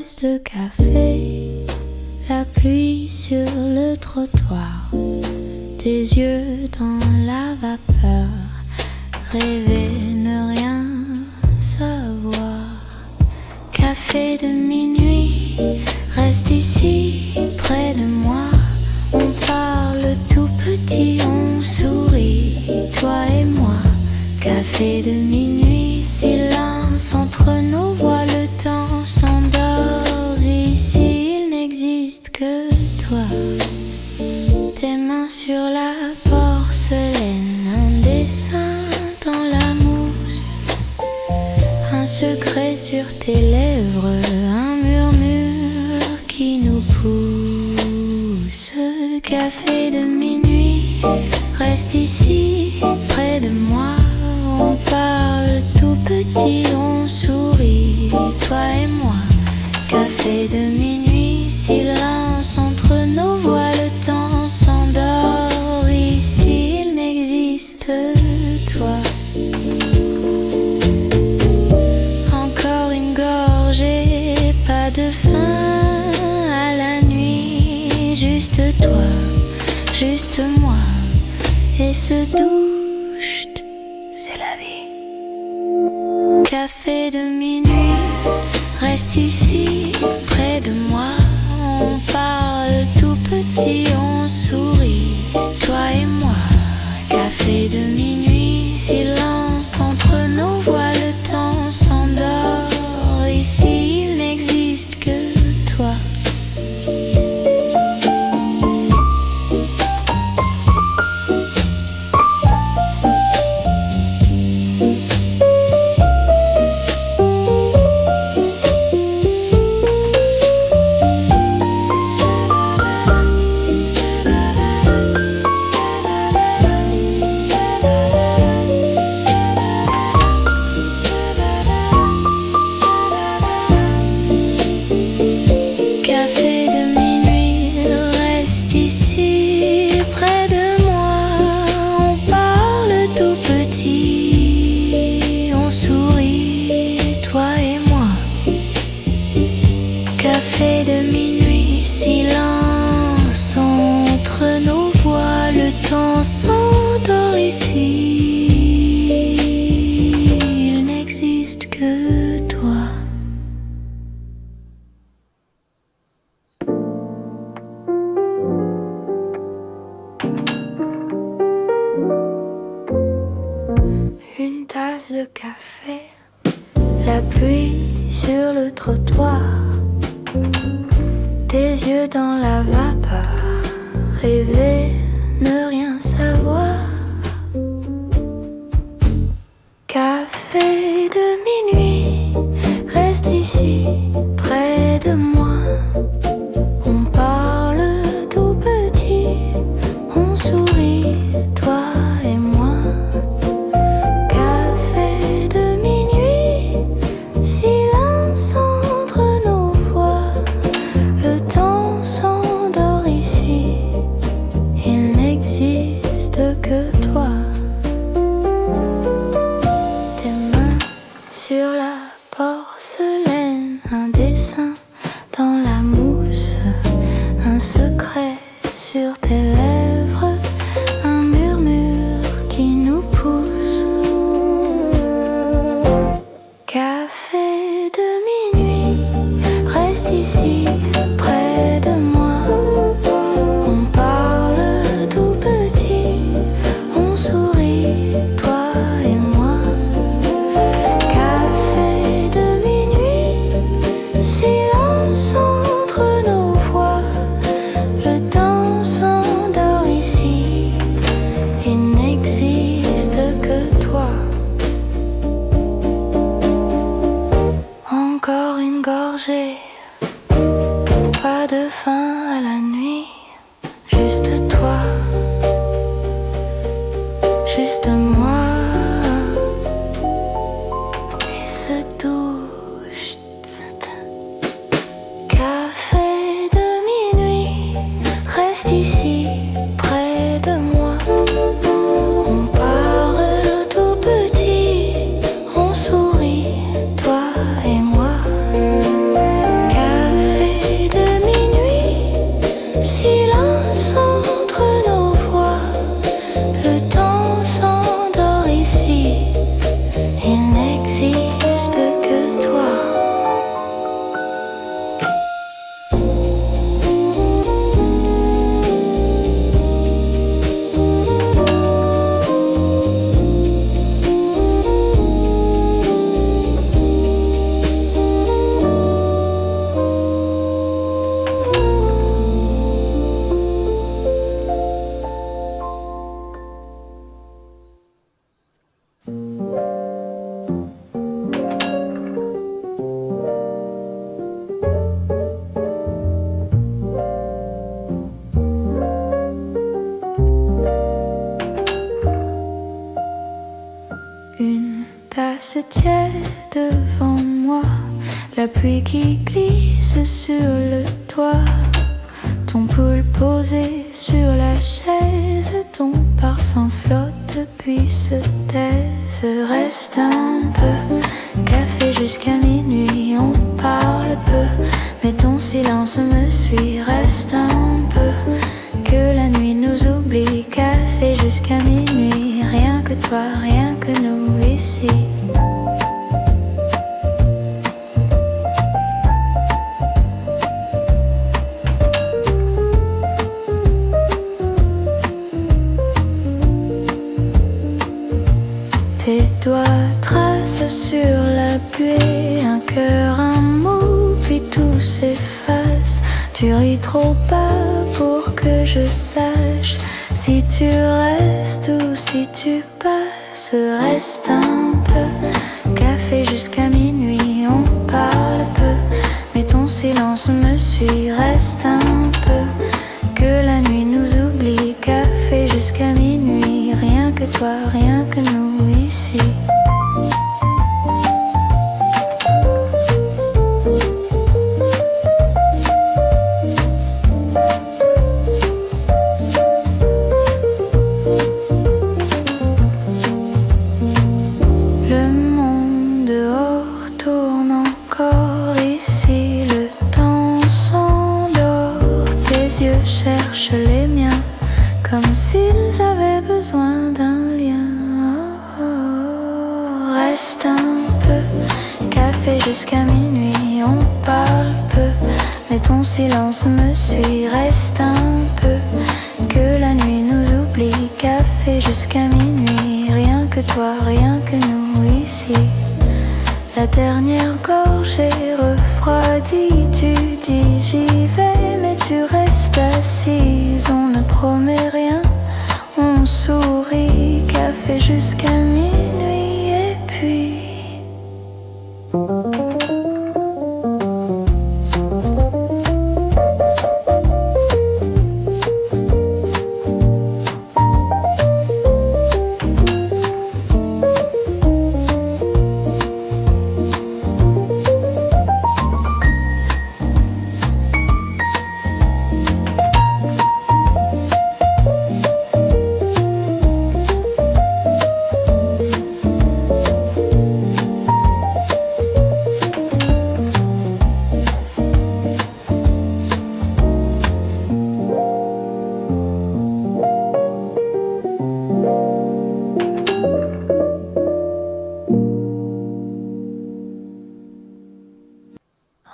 tasse de café, la pluie sur le trottoir, tes yeux dans la vapeur, rêver, ne rien savoir. Café de minuit, reste ici près de moi. On parle tout petit, on sourit, toi et moi. Café de minuit, silence entre nos voix, le temps s'endort. Ici, il n'existe que toi. Tes mains sur la porcelaine, un dessin dans la mousse, un secret sur tes lèvres, un murmure qui nous pousse. Café de minuit, reste ici près de moi. On parle tout petit, on sourit, toi et moi. Café de minuit, silence entre nos voix, le temps s'endort. Ici, il n'existe toi. Encore une gorgée, pas de fin à la nuit. Juste toi, juste moi, et ce douche, c'est la vie. Café de minuit, reste ici près de moi. On parle tout petit, on sourit, toi et moi. Café de minuit, silence entre nos voix, le temps s'endort. Ici, il n'existe que toi. Café de minuit, silence entre nos voix, le temps s'endort ici. Il n'existe que toi. Une tasse de café, la pluie sur le trottoir, tes yeux dans la vapeur, rêver, ne rien savoir. Café de minuit, reste ici près de moi. On parle tout petit, on sourit, toi et moi. Café de minuit, silence entre nos voix, le temps s'endort ici. Il n'existe que toi. Tes mains sur la porcelaine, un dessin dans la mousse, un secret sur tes lèvres, un murmure qui nous pousse. Café de minuit, reste ici près de moi. On parle tout petit, on sourit, toi et moi. Café de minuit, silence entre nos voix, le temps s'endort ici. Il n'existe que toi. Encore une gorgée, pas de fin à la nuit. Juste toi, juste moi, et ce douche. Café de minuit, reste ici près de moi. On parle tout petit, on sourit, toi et moi. Café se tiède devant moi, la pluie qui glisse sur le toit, ton pull posé sur la chaise, ton parfum flotte puis se taise. Reste un peu, café jusqu'à minuit, on parle peu, mais ton silence me suit. Reste un peu, que la nuit nous oublie, café jusqu'à minuit, rien que toi, rien que nous ici. Tes doigts tracent sur la buée un cœur, un mot, puis tout s'efface. Tu ris trop bas pour que je sache si tu restes ou si tu passes. Reste un peu, café jusqu'à minuit, on parle peu, mais ton silence me suit. Reste un peu, que la nuit nous oublie, café jusqu'à minuit, rien que toi, rien que nous ici. Le monde dehors tourne encore ici, le temps s'endort, tes yeux cherchent les miens comme s'ils avaient besoin d'un lien. Reste un peu, café jusqu'à minuit, on parle peu, mais ton silence me suit. Reste un peu, que la nuit nous oublie, café jusqu'à minuit, rien que toi, rien que nous ici. La dernière gorgée refroidie, tu dis j'y vais, mais tu restes assise. On ne promet rien, on sourit, café jusqu'à minuit, et puis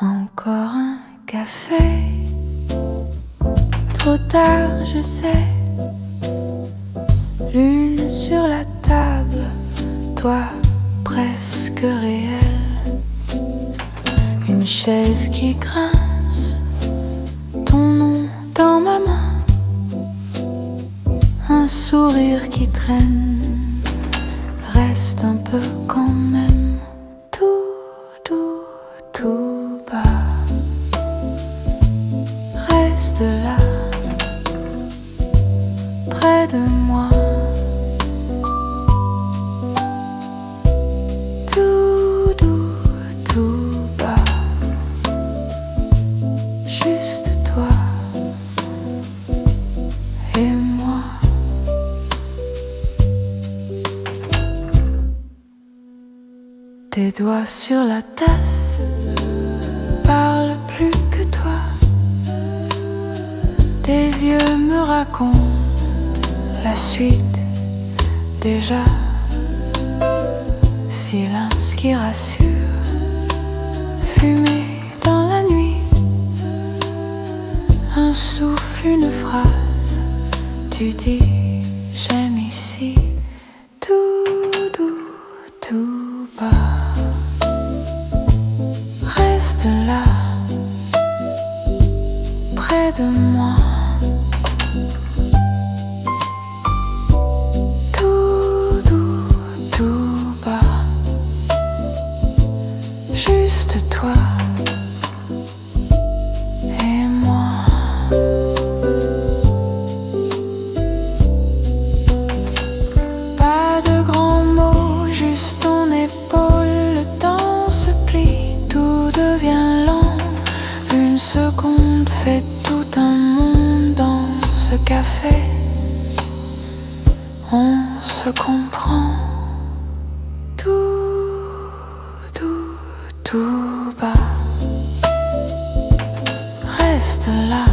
encore un café. Trop tard, je sais. Lune sur la table, toi presque réel. Une chaise qui grince, ton nom dans ma main. Un sourire qui traîne, reste un peu quand même. Tout doux, tout bas, reste là, près de moi. Tout doux, tout bas, juste toi et moi. Tes doigts sur la tasse parlent plus que toi. Tes yeux me racontent la suite déjà. Silence qui rassure, fumée dans la nuit. Un souffle, une phrase, tu dis j'aime ici. Tout doux, tout bas, reste là, près de moi. Tout doux, tout bas, juste toi et moi. Pas de grands mots, juste ton épaule. Une seconde fait tout un monde dans ce café. On se comprend tout bas. Reste là,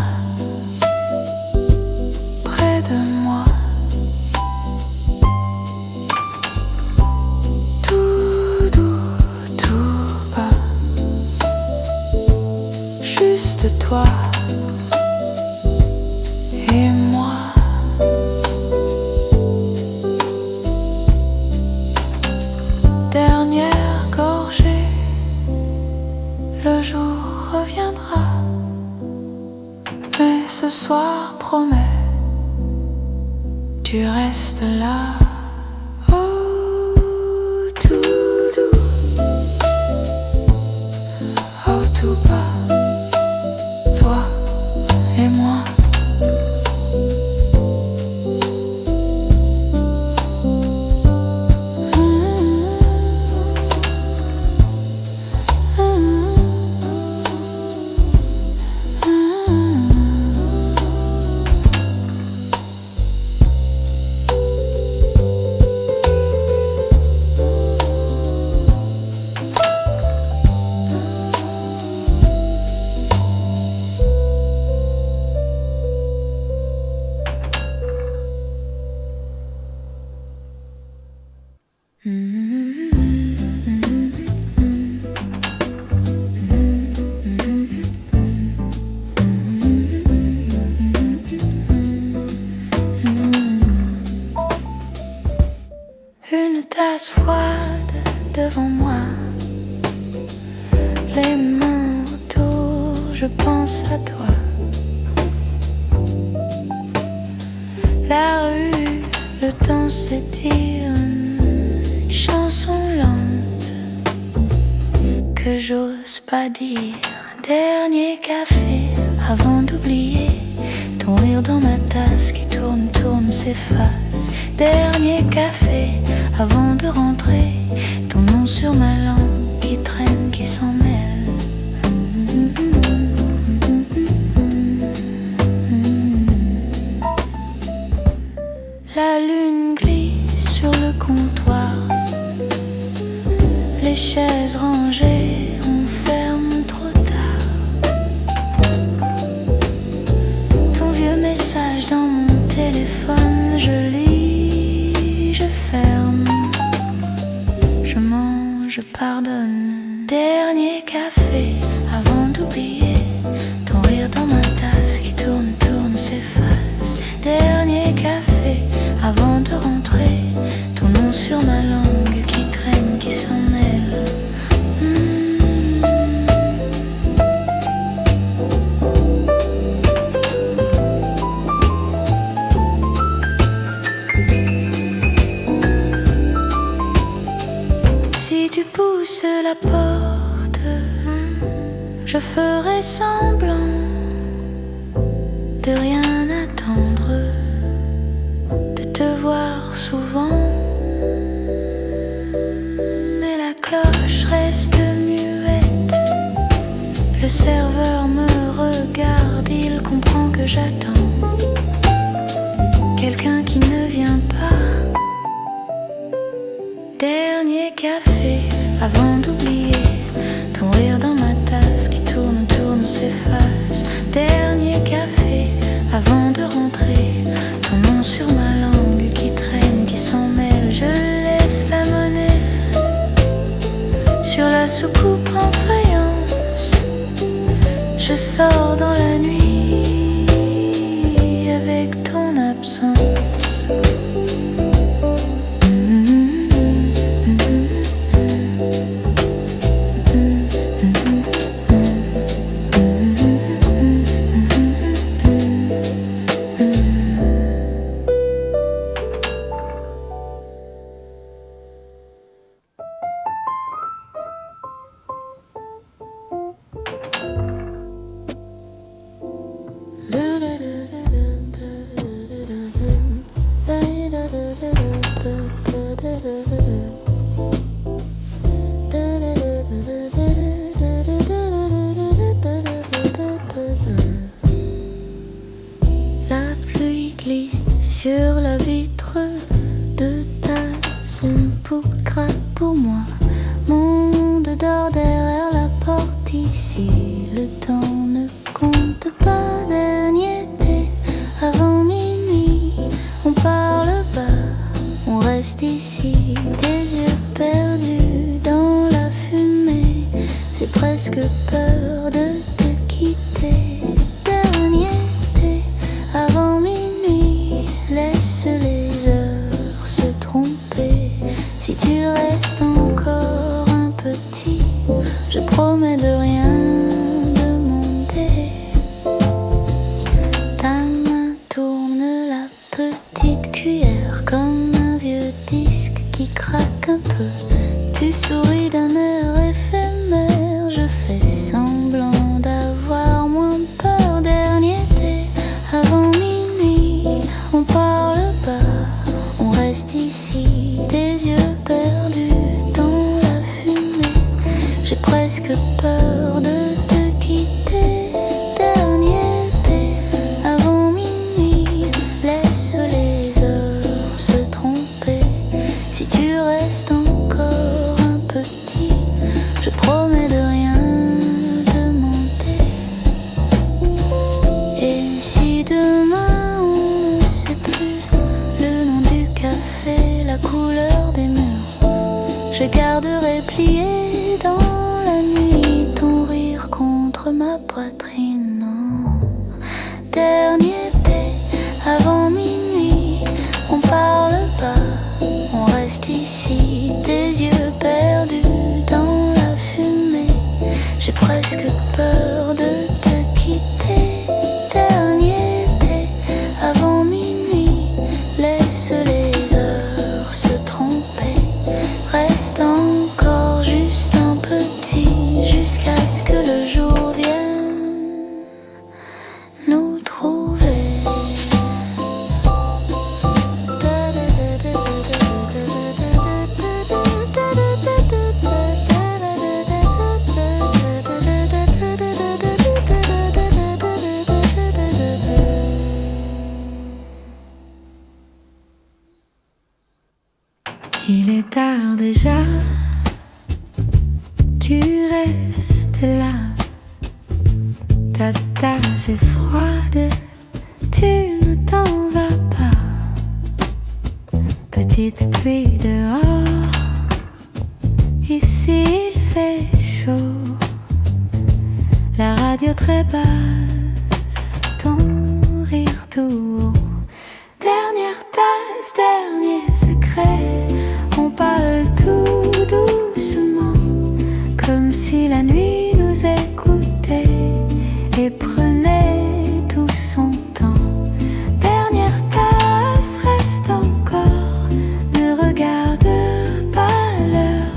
près de moi. Tout doux, tout bas. Juste toi et moi. Dernière gorgée, le jour reviendra. Mais ce soir, promets, tu restes là. Oh, tout doux, oh, tout bas, toi et moi. Une tasse froide devant moi, les mains autour, je pense à toi. La rue, le temps s'étire, une chanson lente que j'ose pas dire. Dernier café avant d'oublier ton rire dans ma tasse qui tourne, tourne, s'efface. Dernier café avant de rentrer, ton nom sur ma langue qui traîne, qui s'en mêle. La lune glisse sur le comptoir, les chaises rangées, on ferme trop tard. Ton vieux message dans mon téléphone, je lis, je ferme, je mange, je pardonne. Dernier café avant d'oublier ton rire dans ma tasse qui tourne, tourne, s'efface. Dernier café avant de rentrer, ton nom sur ma langue qui traîne, qui s'en mêle. Si tu pousses la porte, je ferai semblant de rien attendre, de te voir souvent. Mais la cloche reste muette, le serveur me regarde, il comprend que j'attends quelqu'un qui ne vient pas. Dernier café avant d'oublier ton rire dans ma tasse qui tourne, tourne, s'efface. Dernier café avant de rentrer, ton nom sur ma langue qui traîne, qui s'en mêle. Je laisse la monnaie sur la soucoupe en faïence. Je sors dans la nuit avec ton absence. ici, le temps ne compte pas. Dernier été, avant minuit, on parle bas, on reste ici, tes yeux perdus dans la fumée. J'ai presque peur de te quitter. Dernier été, avant minuit, laisse les heures se tromper. Si tu restes encore un petit, je promets de rien demander. Ta main tourne la petite cuillère comme un vieux disque qui craque un peu. Tu souris d'un air éphémère, je fais semblant d'avoir moins peur. Dernier été, avant minuit, on parle bas, on reste ici, tes yeux perdus dans la fumée. J'ai presque peur de te quitter. Dernier été, avant minuit, laisse les heures se tromper. Si tu restes encore un petit, je promets de rien demander. Et si demain on ne sait plus le nom du café, la couleur des murs, je garderai plié dans la nuit ton rire contre ma poitrine. Non. Dernier été, avant minuit, on parle pas, on reste ici, tes yeux perdus dans la fumée. J'ai presque peur de te quitter. Dernier été, avant minuit, laisse les heures se tromper. Reste encore juste un petit, jusqu'à ce que le jour vienne nous trouver. Il est tard déjà, tu restes là, ta tasse est froide, tu ne t'en vas pas. Petite pluie dehors, ici il fait chaud, la radio très basse, ton rire tout haut. Dernière tasse, dernier secret, on parle tout doucement, comme si la nuit nous écoutait et prenait tout son temps. Dernière tasse, reste encore, ne regarde pas l'heure,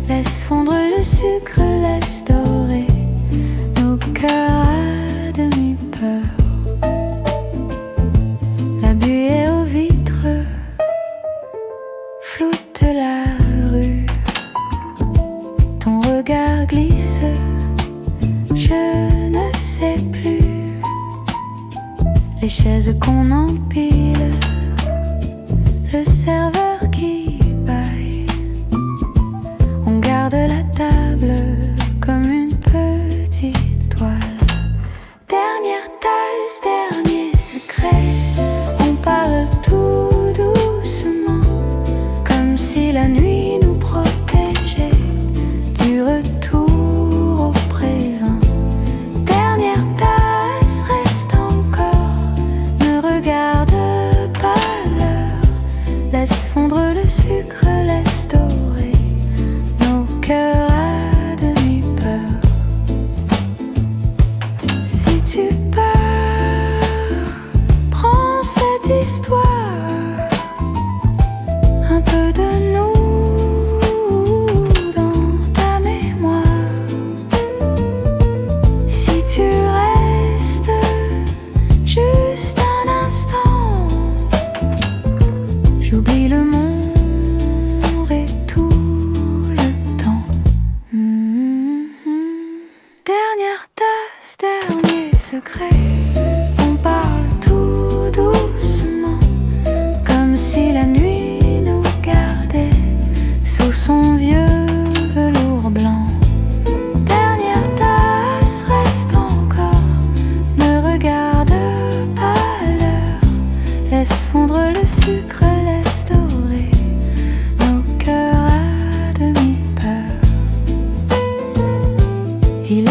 laisse fondre le sucre, laisse dorer nos cœurs à demi-peur. La buée aux vitres floute la rue, ton regard glisse, je ne sais plus. Les chaises qu'on empile, le serveur qui baille, on garde la table comme une petite toile. Dernière tasse, dernier secret, on parle tout doucement, comme si la nuit nous protégeait du retour au présent. Dernière tasse, reste encore, ne regarde pas l'heure, laisse fondre le sucre, laisse dorer nos cœurs à demi-peur. Si tu pars, prends cette histoire, un peu de nous dans ta mémoire. Si tu restes juste un instant, j'oublie le monde et tout le temps. Dernière tasse, dernier secret, on parle tout doucement, comme si la nuit nous gardait sous son vieux velours blanc. Dernière tasse,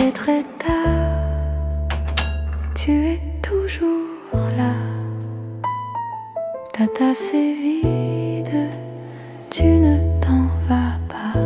est très tard, tu es toujours là. Ta tasse est vide, tu ne t'en vas pas.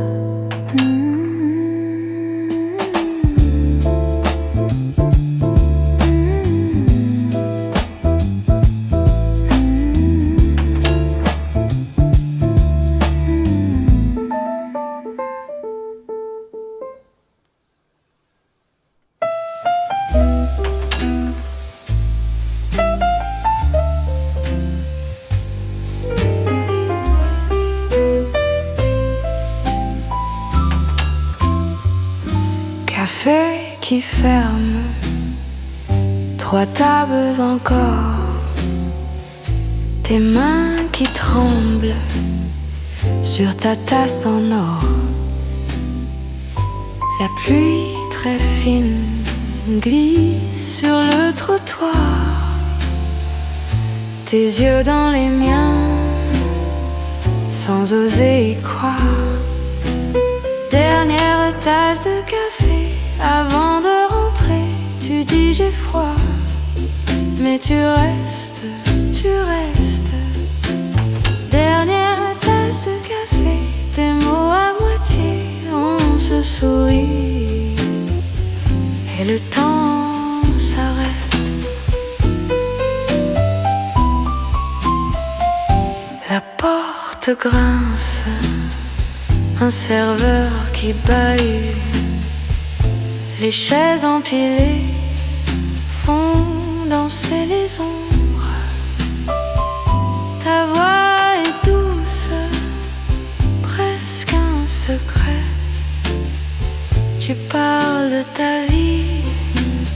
Café qui ferme, 3 tables encore, tes mains qui tremblent sur ta tasse en or. La pluie très fine glisse sur le trottoir, tes yeux dans les miens sans oser y croire. Dernière tasse de café avant de rentrer, tu dis j'ai froid, mais tu restes, tu restes. Dernière tasse de café, tes mots à moitié, on se sourit et le temps s'arrête. La porte grince, un serveur qui bahute. Les chaises empilées font danser les ombres. Ta voix est douce, presque un secret. Tu parles de ta vie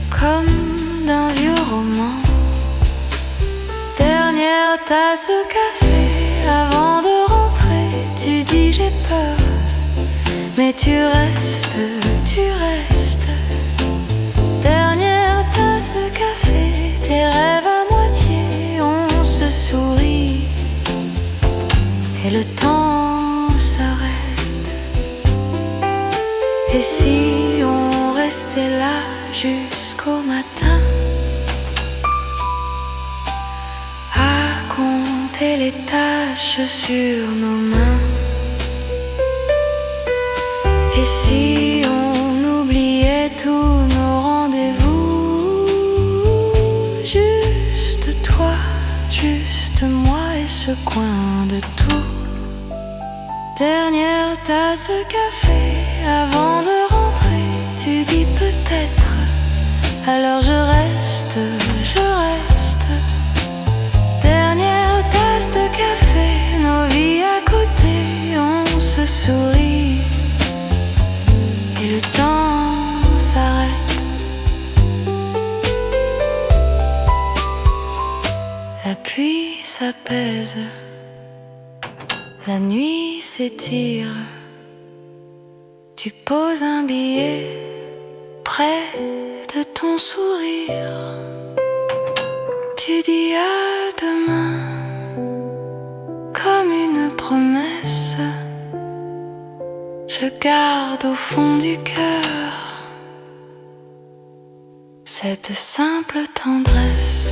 comme d'un vieux roman. Dernière tasse de café avant de rentrer, tu dis j'ai peur, mais tu restes, tu restes. Dernière tasse de café, tes rêves à moitié, on se sourit et le temps s'arrête. Et si on restait là jusqu'au matin, à compter les taches sur nos mains? Et si on oubliait tous nos rendez-vous, juste toi, juste moi et ce coin de tout. Dernière tasse de café avant de rentrer, tu dis peut-être, alors je reste, je reste. Dernière tasse de café, nos vies à côté, on se sourit et le temps s'arrête. La pluie s'apaise, la nuit s'étire. Tu poses un billet près de ton sourire. Tu dis à demain comme une promesse. Je garde au fond du cœur cette simple tendresse.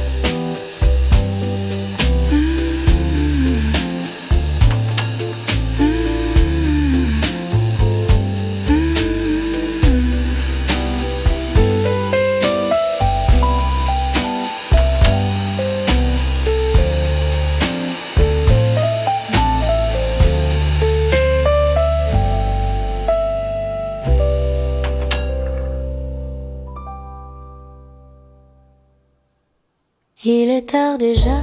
Il est tard déjà,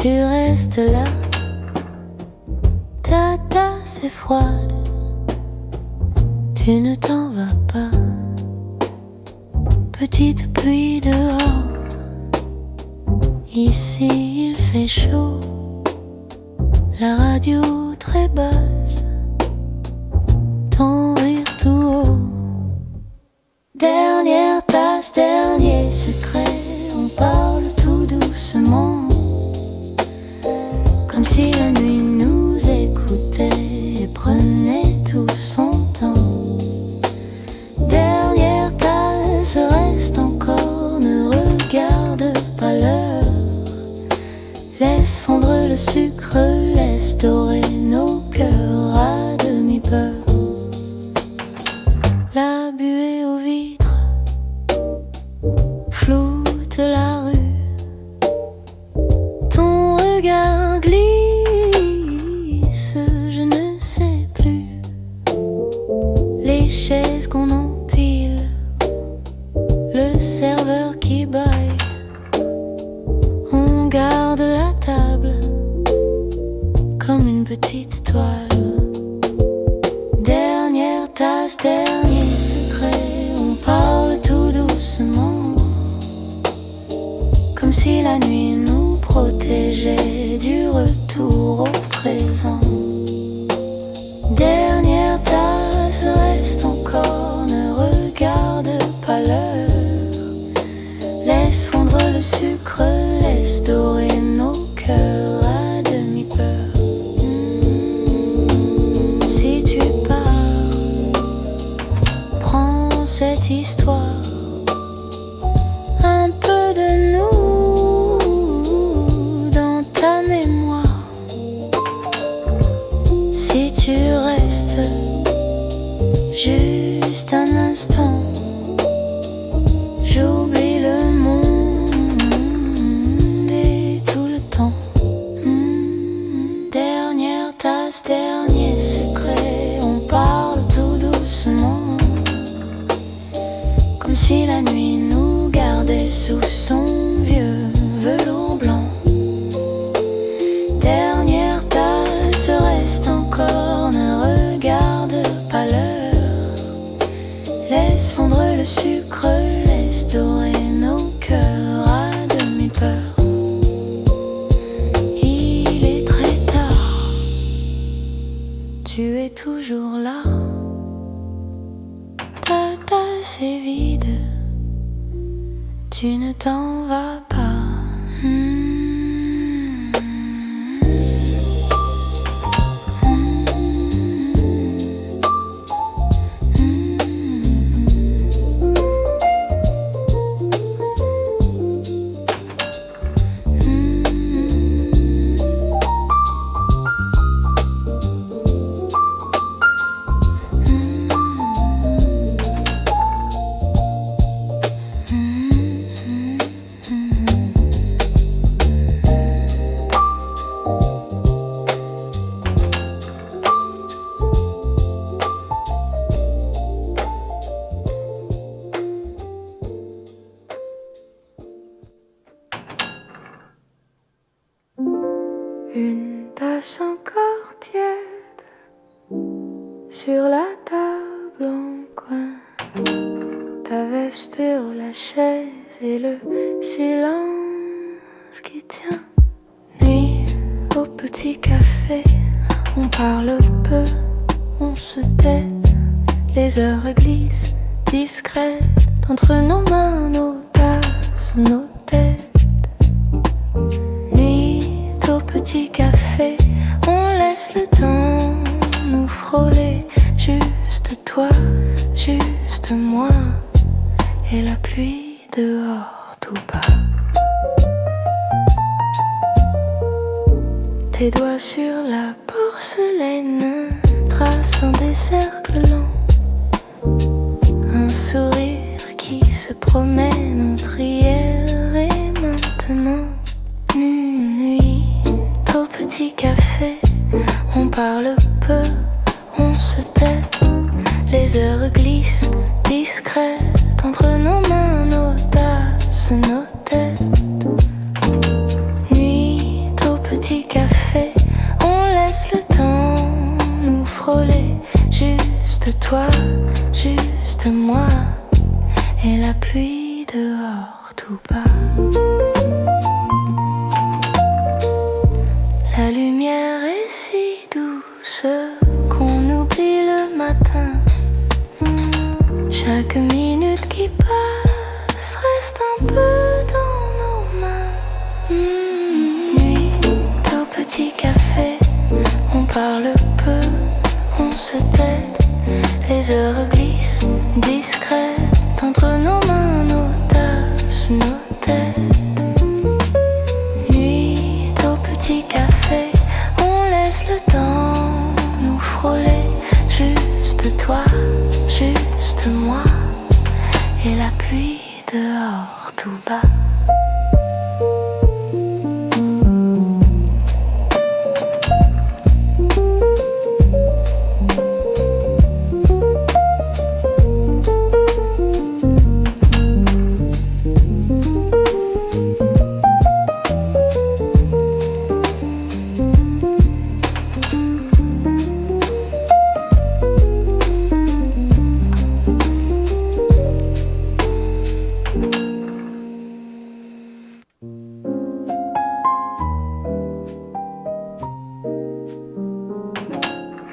tu restes là, ta tasse est froide, tu ne t'en vas pas. Petite pluie dehors, ici il fait chaud, la radio très basse, ton rire tout haut. Dernière tasse, dernier secret, on parle tout doucement, comme si la nuit nous écoutait et prenait tout son temps. buée aux vitres floute la rue. Ton regard glisse, je ne sais plus. Les chaises qu'on empile, le serveur qui baille. On garde la table comme une petite toile. Dernière tasse, dernier secret, on parle tout doucement, comme si la nuit nous protégeait du retour au présent. Dernière tasse, reste encore, ne regarde pas l'heure. Laisse fondre le sucre, laisse dorer nos cœurs à demi-peur. Si tu pars, prends cette histoire, un peu de nous dans ta mémoire. Si tu restes juste un instant, j'oublie le monde et tout le temps. Dernière tasse, dernier secret, on parle tout doucement, comme si la nuit nous gardait sous son vieux velours blanc. Dernière tasse, reste encore, ne regarde pas l'heure. Laisse fondre le sucre, laisse dorer nos cœurs à demi-peur. Il est très tard, tu es toujours là. Ta tasse est vide, tu ne t'en vas pas. Une tasse encore tiède sur la table en coin, ta veste sur la chaise et le silence qui tient. Nuit au petit café, on parle peu, on se tait, les heures glissent discrètes entre nos mains, nos tasses, nos têtes. Au petit café, on laisse le temps nous frôler. Juste toi, juste moi, et la pluie dehors tout bas. Tes doigts sur la porcelaine traçant des cercles lents. Un sourire qui se promène entre hier et maintenant. Nuit, au petit café, on parle peu, on se tait, les heures glissent discrètes entre nos mains, nos tasses, nos têtes. Nuit au petit café, on laisse le temps nous frôler. Juste toi, juste moi, et la pluie dehors tout bas. La lumière est si douce qu'on oublie le matin. Chaque minute qui passe reste un peu dans nos mains. Nuit au petit café, on parle peu, on se tait, les heures glissent discrètes entre nos mains, nos tasses, nos têtes. Nuit au petit café, on laisse le temps nous frôler. Juste toi, juste moi. et la pluie dehors tout bas.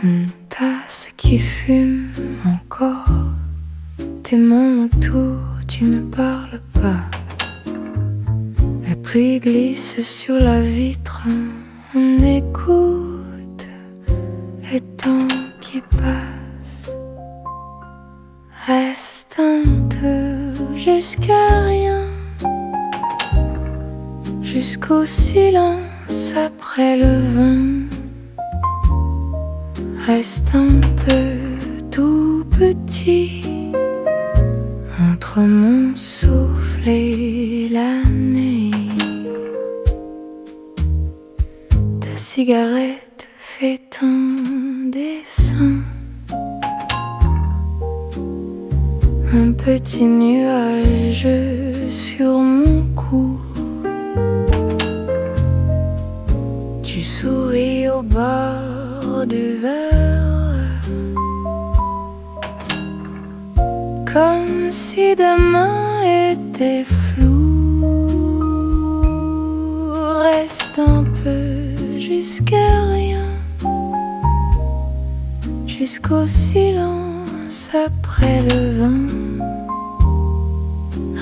Une tasse qui fume encore. Tes mains autour, tu ne parles pas. La pluie glisse sur la vitre. On écoute le temps qui passe. Reste un peu jusqu'à rien, jusqu'au silence après le vin. Reste un peu tout petit entre mon souffle et la nuit. Ta cigarette fait un dessin, un petit nuage sur mon cou. Tu souris au bord du verre, comme si demain était flou. Reste un peu jusqu'à rien, jusqu'au silence après le vin.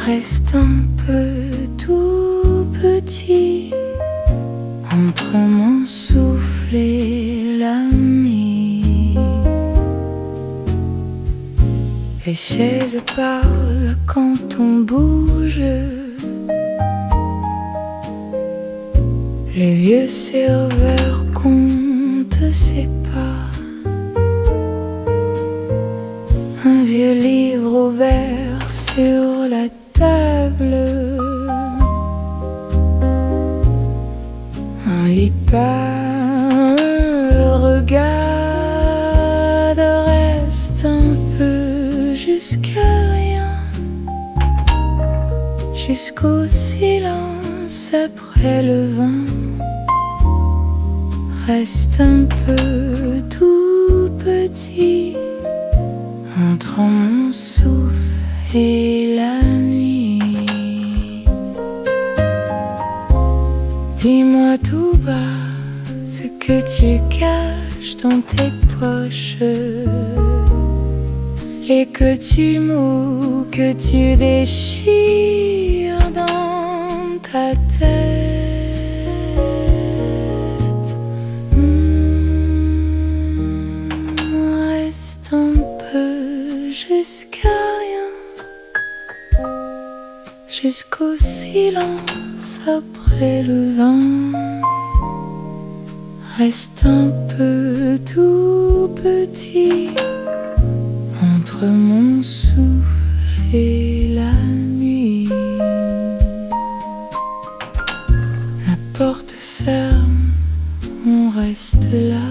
Reste un peu tout petit entre mon souffle et la nuit. Les chaises parlent quand on bouge. Les vieux serveurs comptent ses pas. Un vieux livre ouvert sur la table. Un lit peint, le regard reste un peu jusqu'à rien, jusqu'au silence après le vin. Reste un peu tout petit entre mon souffle et la nuit. Dis-moi tout bas ce que tu caches dans tes poches, les petits mots que tu déchires dans ta tête. Reste un peu jusqu'à rien, jusqu'au silence après le vin. Reste un peu tout petit entre mon souffle et la nuit. La porte ferme, on reste là.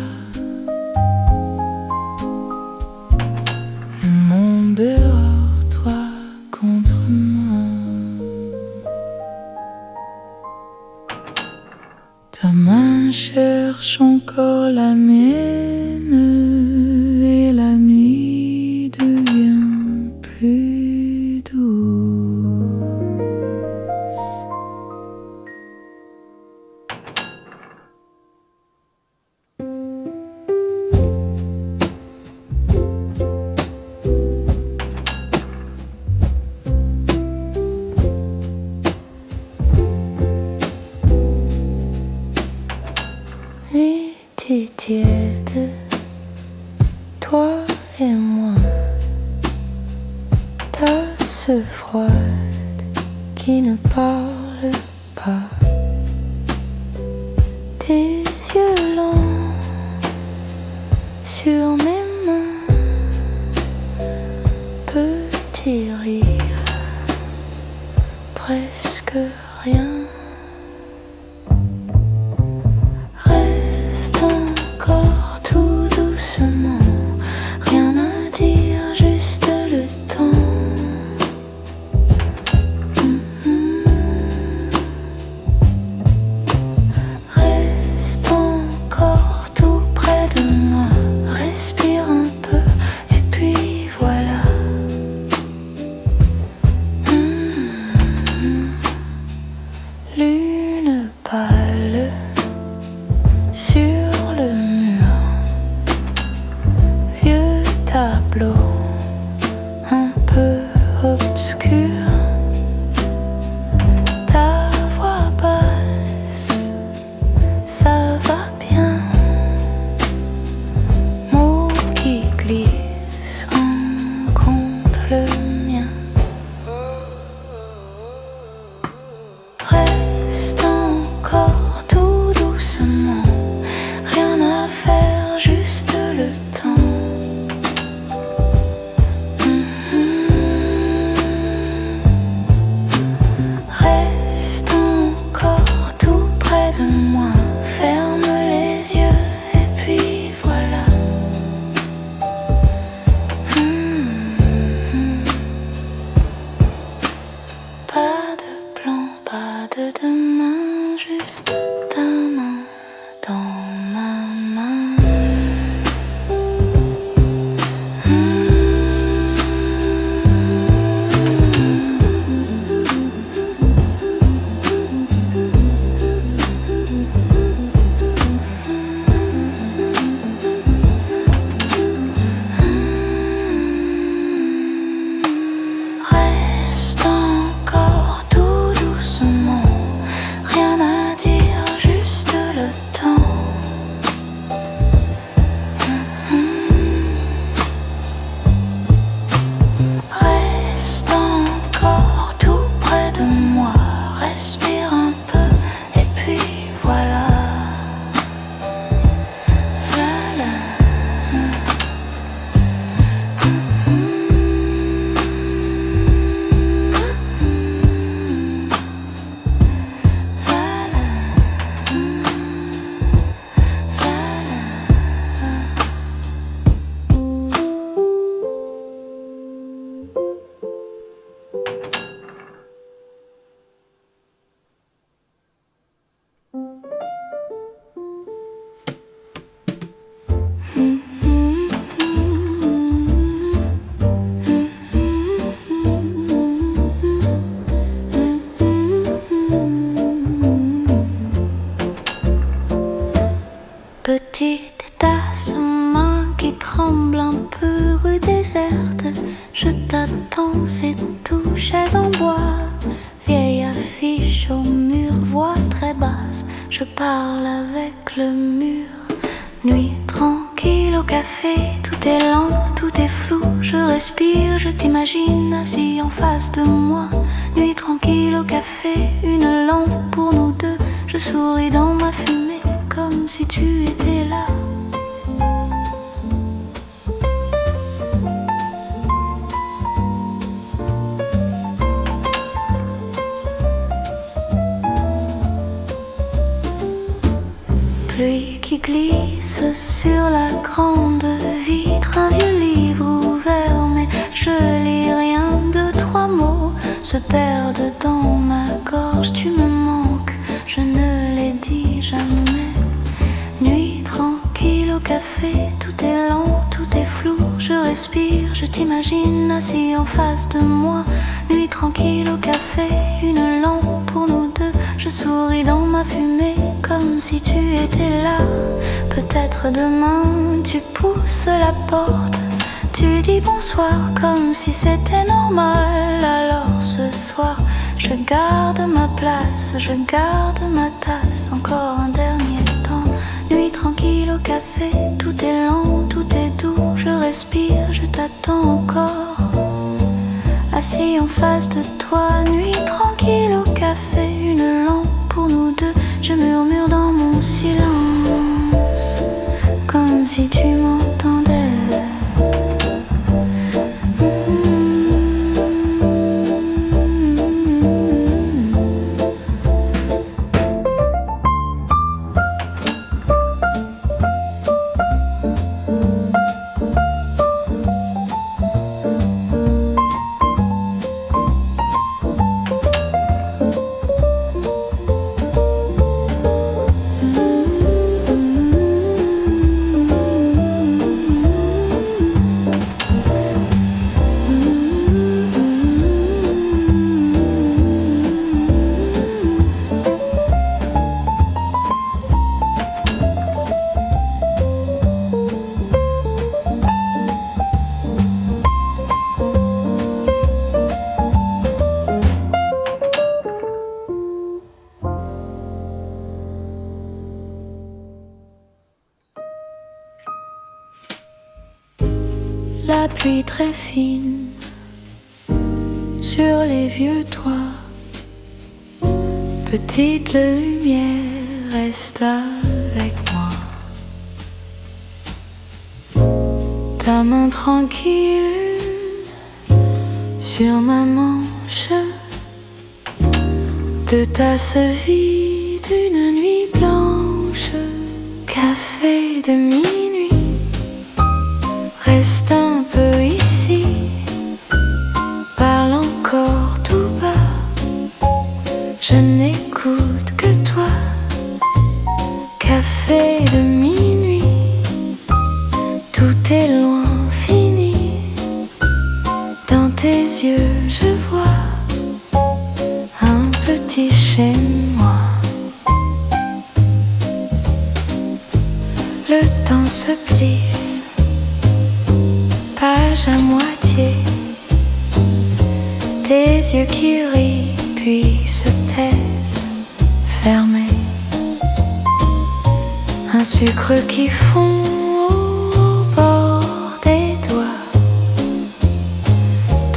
Le monde dehors, toi contre moi. Ta main cherche encore la mienne et la nuit devient plus douce. Nuit tiède, toi et moi, tasse froide qui ne parle pas, tes yeux longs sur mes mains, petit désir, presque rien. Reste encore tout doucement, rien à dire, juste le temps. Reste encore tout près de moi, respire un peu et puis voilà. Lune pâle sur le mur, vieux tableau un peu obscur. Ta voix basse, ça va bien. Mots qui glissent rencontrent le mien. Reste encore tout doucement, rien à faire, juste le temps. Reste encore tout près de moi, ferme les yeux et puis voilà. Pas de plan, pas de demain, juste ta main dans ma main. Reste encore tout doucement, rien à dire, juste le temps. Reste encore tout près de moi, respire un peu et puis voilà. La la. Petit étassement qui tremble un peu, rue déserte, je t'attends, c'est tout, chaise en bois, vieille affiche au mur, voix très basse, je parle avec le mur. Nuit tranquille au café, tout est lent, tout est flou, je respire, je t'imagine assis en face de moi. Nuit tranquille au café, une lampe pour nous deux, je souris dans ma fumée comme si tu étais là. Pluie qui glisse sur la grande vitre, un vieux livre ouvert, mais je lis rien, deux, trois mots se perdent dans ma gorge. Tu me manques, je ne l'ai dit jamais. Nuit tranquille au café, tout est lent, tout est flou, je respire, je t'imagine assis en face de moi. Nuit tranquille au café, une lampe pour nous deux, je souris dans ma fumée comme si tu étais là. Peut-être demain tu pousses la porte, tu dis bonsoir comme si c'était normal. Alors ce soir je garde ma place, je garde ma tasse, encore un dernier temps. Nuit tranquille au café, tout est lent, tout est doux, je respire, je t'attends encore. Assis en face de toi, nuit tranquille au café, une lampe pour nous deux, je murmure dans mon silence, comme si tu m'entendais. pluie très fine sur les vieux toits. Petite lumière, reste avec moi. Ta main tranquille sur ma manche, de tasse vide une nuit blanche. Café de minuit, reste un peu ici, parle encore tout bas, je n'écoute que toi. Café de minuit, tout est loin, fini, dans tes yeux je vois un petit chez moi. Le temps se plisse, page à moitié, tes yeux qui rient puis se taisent, fermés. Un sucre qui fond au bord des doigts,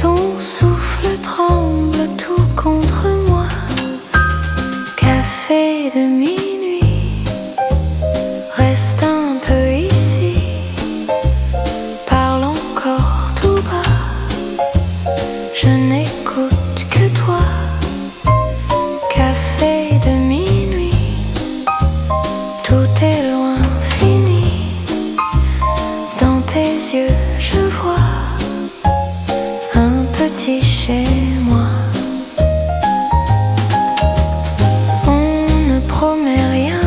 ton souffle tremble tout contre moi. Café de minuit, reste un peu ici, parle encore tout bas, je n'écoute que toi. Café de minuit, tout est loin, fini, dans tes yeux je vois un petit chez moi. On ne promet rien,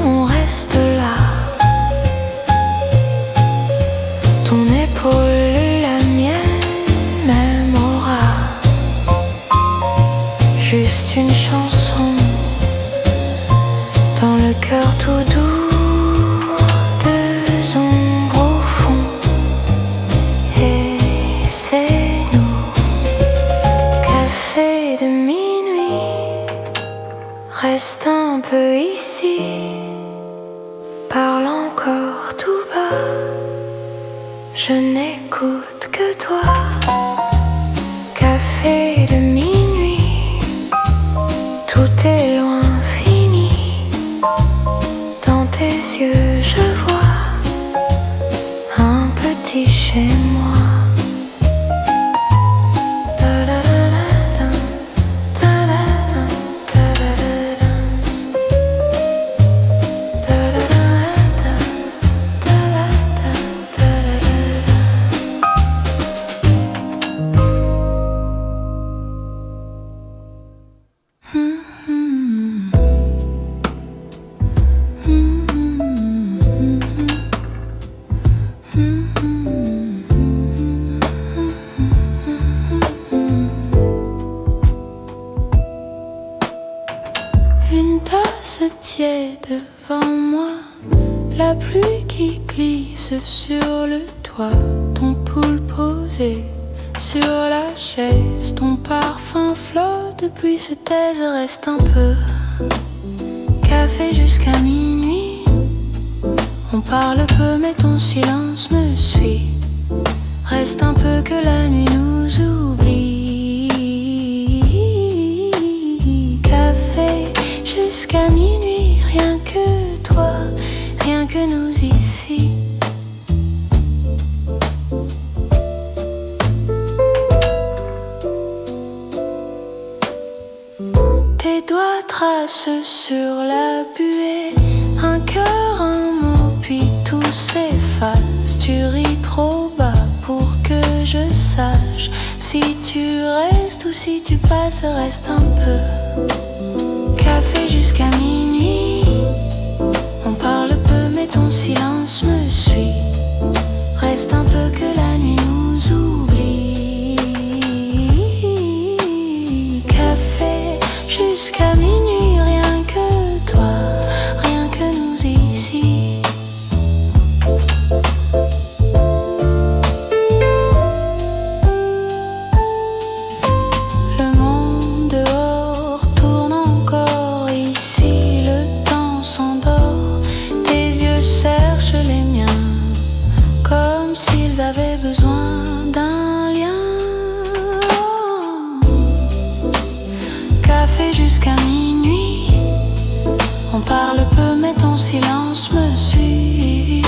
on reste là. Ton épaule, la mienne, même aura. Juste une chanson dans le cœur tout doux, deux ombres au fond, et c'est nous. Café de minuit, reste un peu ici, parle encore tout bas, je n'écoute que toi. Café de minuit, tout est loin, fini, dans tes yeux je vois un petit chez moi. Une tasse tiède devant moi, la pluie qui glisse sur le toit, ton pull posé sur la chaise, ton parfum flotte puis se taise, reste un peu. Café jusqu'à minuit, on parle peu mais ton silence me suit, reste un peu que la nuit nous oublie. Café jusqu'à minuit, rien que toi, rien que nous ici. Tes doigts tracent sur la buée un cœur, un mot, puis tout s'efface. Tu ris trop bas pour que je sache si tu restes ou si tu passes, reste un peu. Café jusqu'à minuit, on parle peu mais ton silence me suit, reste un peu que la nuit nous oublie. Café jusqu'à minuit, rien que toi, rien que nous ici. Le monde dehors tourne encore ici, le On parle peu mais ton silence me suit.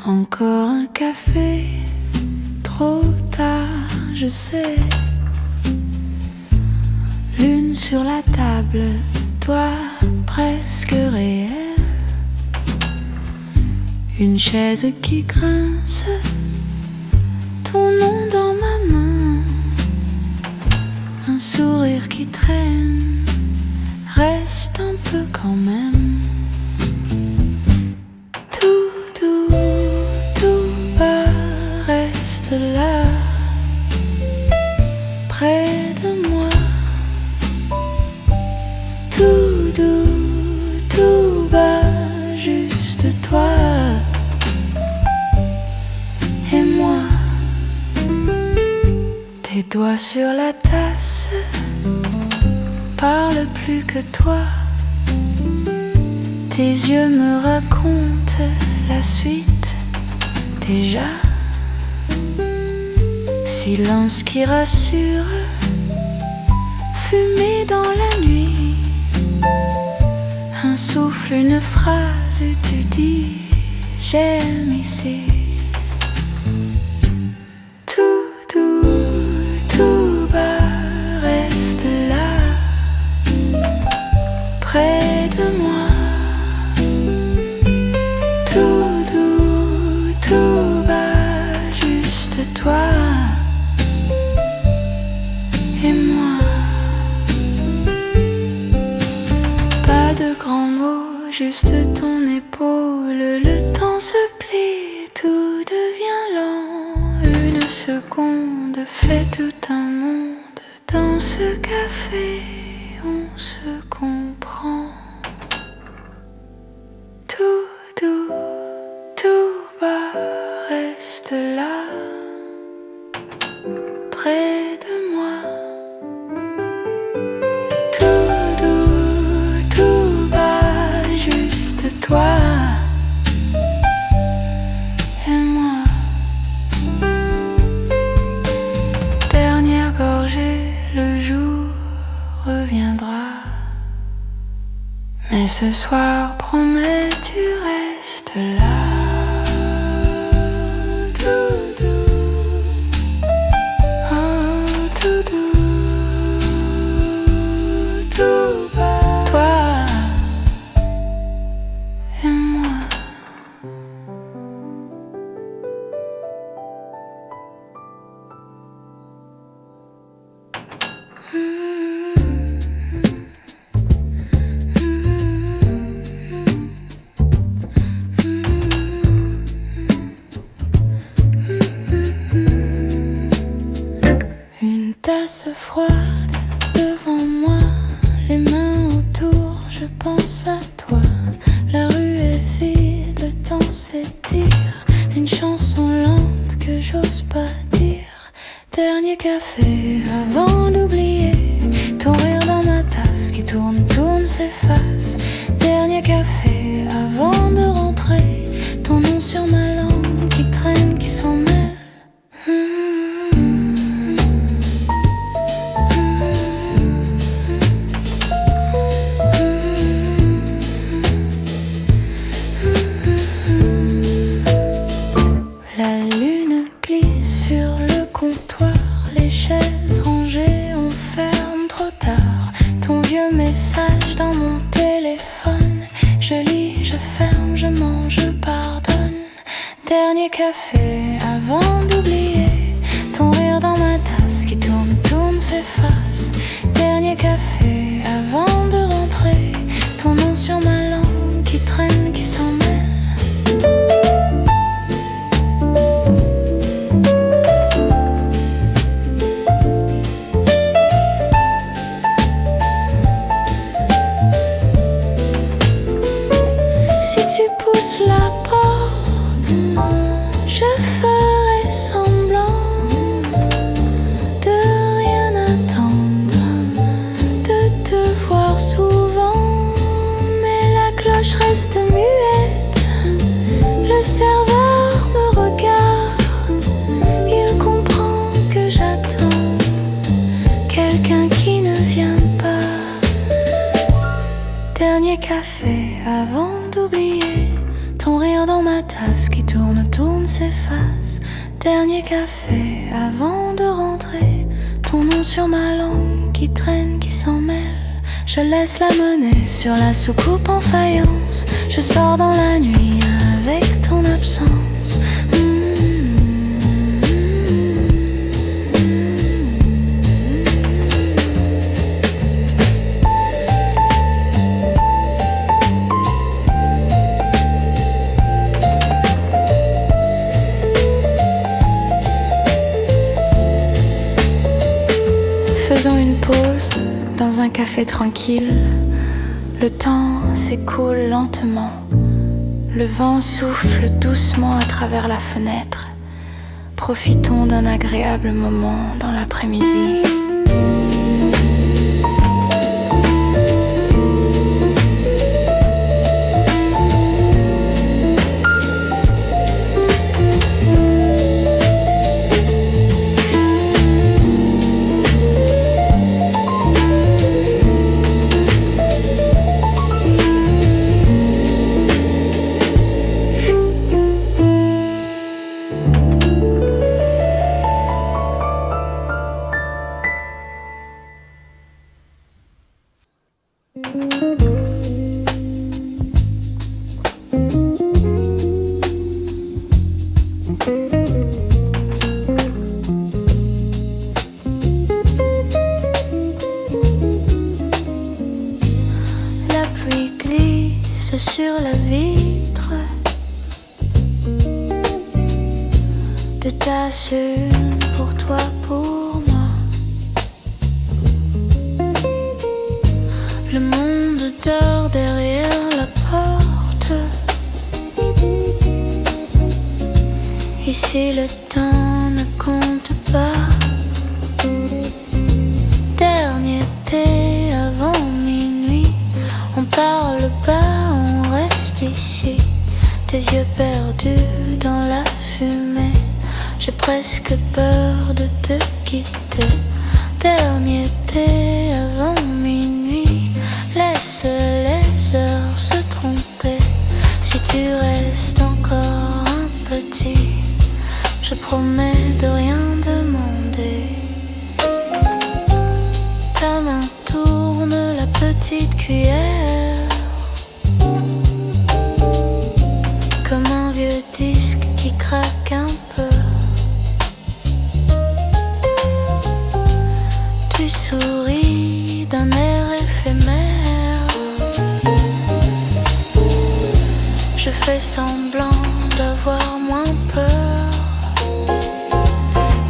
Encore un café, trop tard, je sais. Lune sur la table, toi presque réel. Une chaise qui grince, ton nom dans ma main. Un sourire qui traîne, reste un peu quand même. Là, près de moi, tout doux, tout bas, juste toi et moi. Tes doigts sur la tasse parlent plus que toi. Tes yeux me racontent la suite déjà. Silence qui rassure, fumée dans la nuit. Un souffle, une phrase, tu dis j'aime ici. Tout doux, tout bas, reste là, près de moi. Tout doux, tout bas, juste toi et moi. Pas de grands mots, juste ton épaule. Le temps se plie, tout devient lent. Une seconde fait tout un monde. Dans ce café, on se comprend. Tout doux, tout bas, reste là, près de moi. Toi et moi. Dernière gorgée, le jour reviendra. Mais ce soir, promets, tu restes là. Tout doux, oh, tout doux, tout bas. Toi et moi. Une tasse froide devant moi, les mains autour, je pense à toi. La rue est vide, le temps s'étire. Une chanson lente que j'ose pas dire. Dernier café avant d'oublier. Ton rire dans ma tasse qui tourne, tourne, s'efface. Dernier café avant de rentrer. Ton nom sur ma langue qui traîne, qui s'en mêle. Dernier café avant d'oublier ton rire dans ma tasse qui tourne, tourne, s'efface. Dernier café avant de rentrer, ton nom sur ma langue qui traîne, qui s'en mêle. Si tu pousses la porte, je ferai semblant de rien attendre, de te voir souvent. Mais la cloche reste muette, le serveur me regarde, il comprend que j'attends quelqu'un qui ne vient pas. Dernier café avant d'oublier ton rire dans ma tasse qui tourne, tourne, s'efface. Dernier café avant de rentrer, ton nom sur ma langue qui traîne, qui s'en mêle. Je laisse la monnaie sur la soucoupe en faïence. Je sors dans la nuit avec ton absence. Faisons une pause dans un café tranquille. Le temps s'écoule lentement. Le vent souffle doucement à travers la fenêtre. Profitons d'un agréable moment dans l'après-midi. La pluie glisse sur la vitre de taches, une pour toi, pour moi. Le monde dort derrière la porte. Ici le temps ne compte pas. Dernier thé avant minuit. On parle pas, on reste ici. Tes yeux perdus dans la fumée. J'ai presque peur de te quitter. Dernier thé avant minuit. Laisse les heures se tromper. Si tu restes encore un petit, je promets de rien demander. Ta main tourne la petite cuillère, comme un vieux disque qui craque un peu. Tu souris d'un air éphémère. Je fais semblant d'avoir moins peur.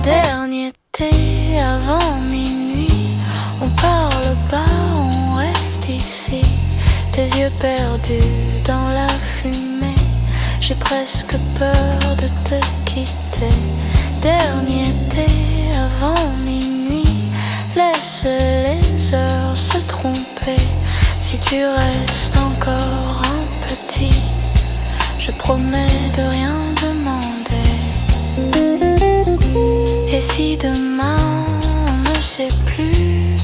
Dernier thé avant minuit. On parle pas, on reste ici. Tes yeux perdus dans la fumée. J'ai presque peur de te quitter. Dernier thé avant minuit. Laisse les heures se tromper. Si tu restes encore un petit, je promets de rien demander. Et si demain on ne sait plus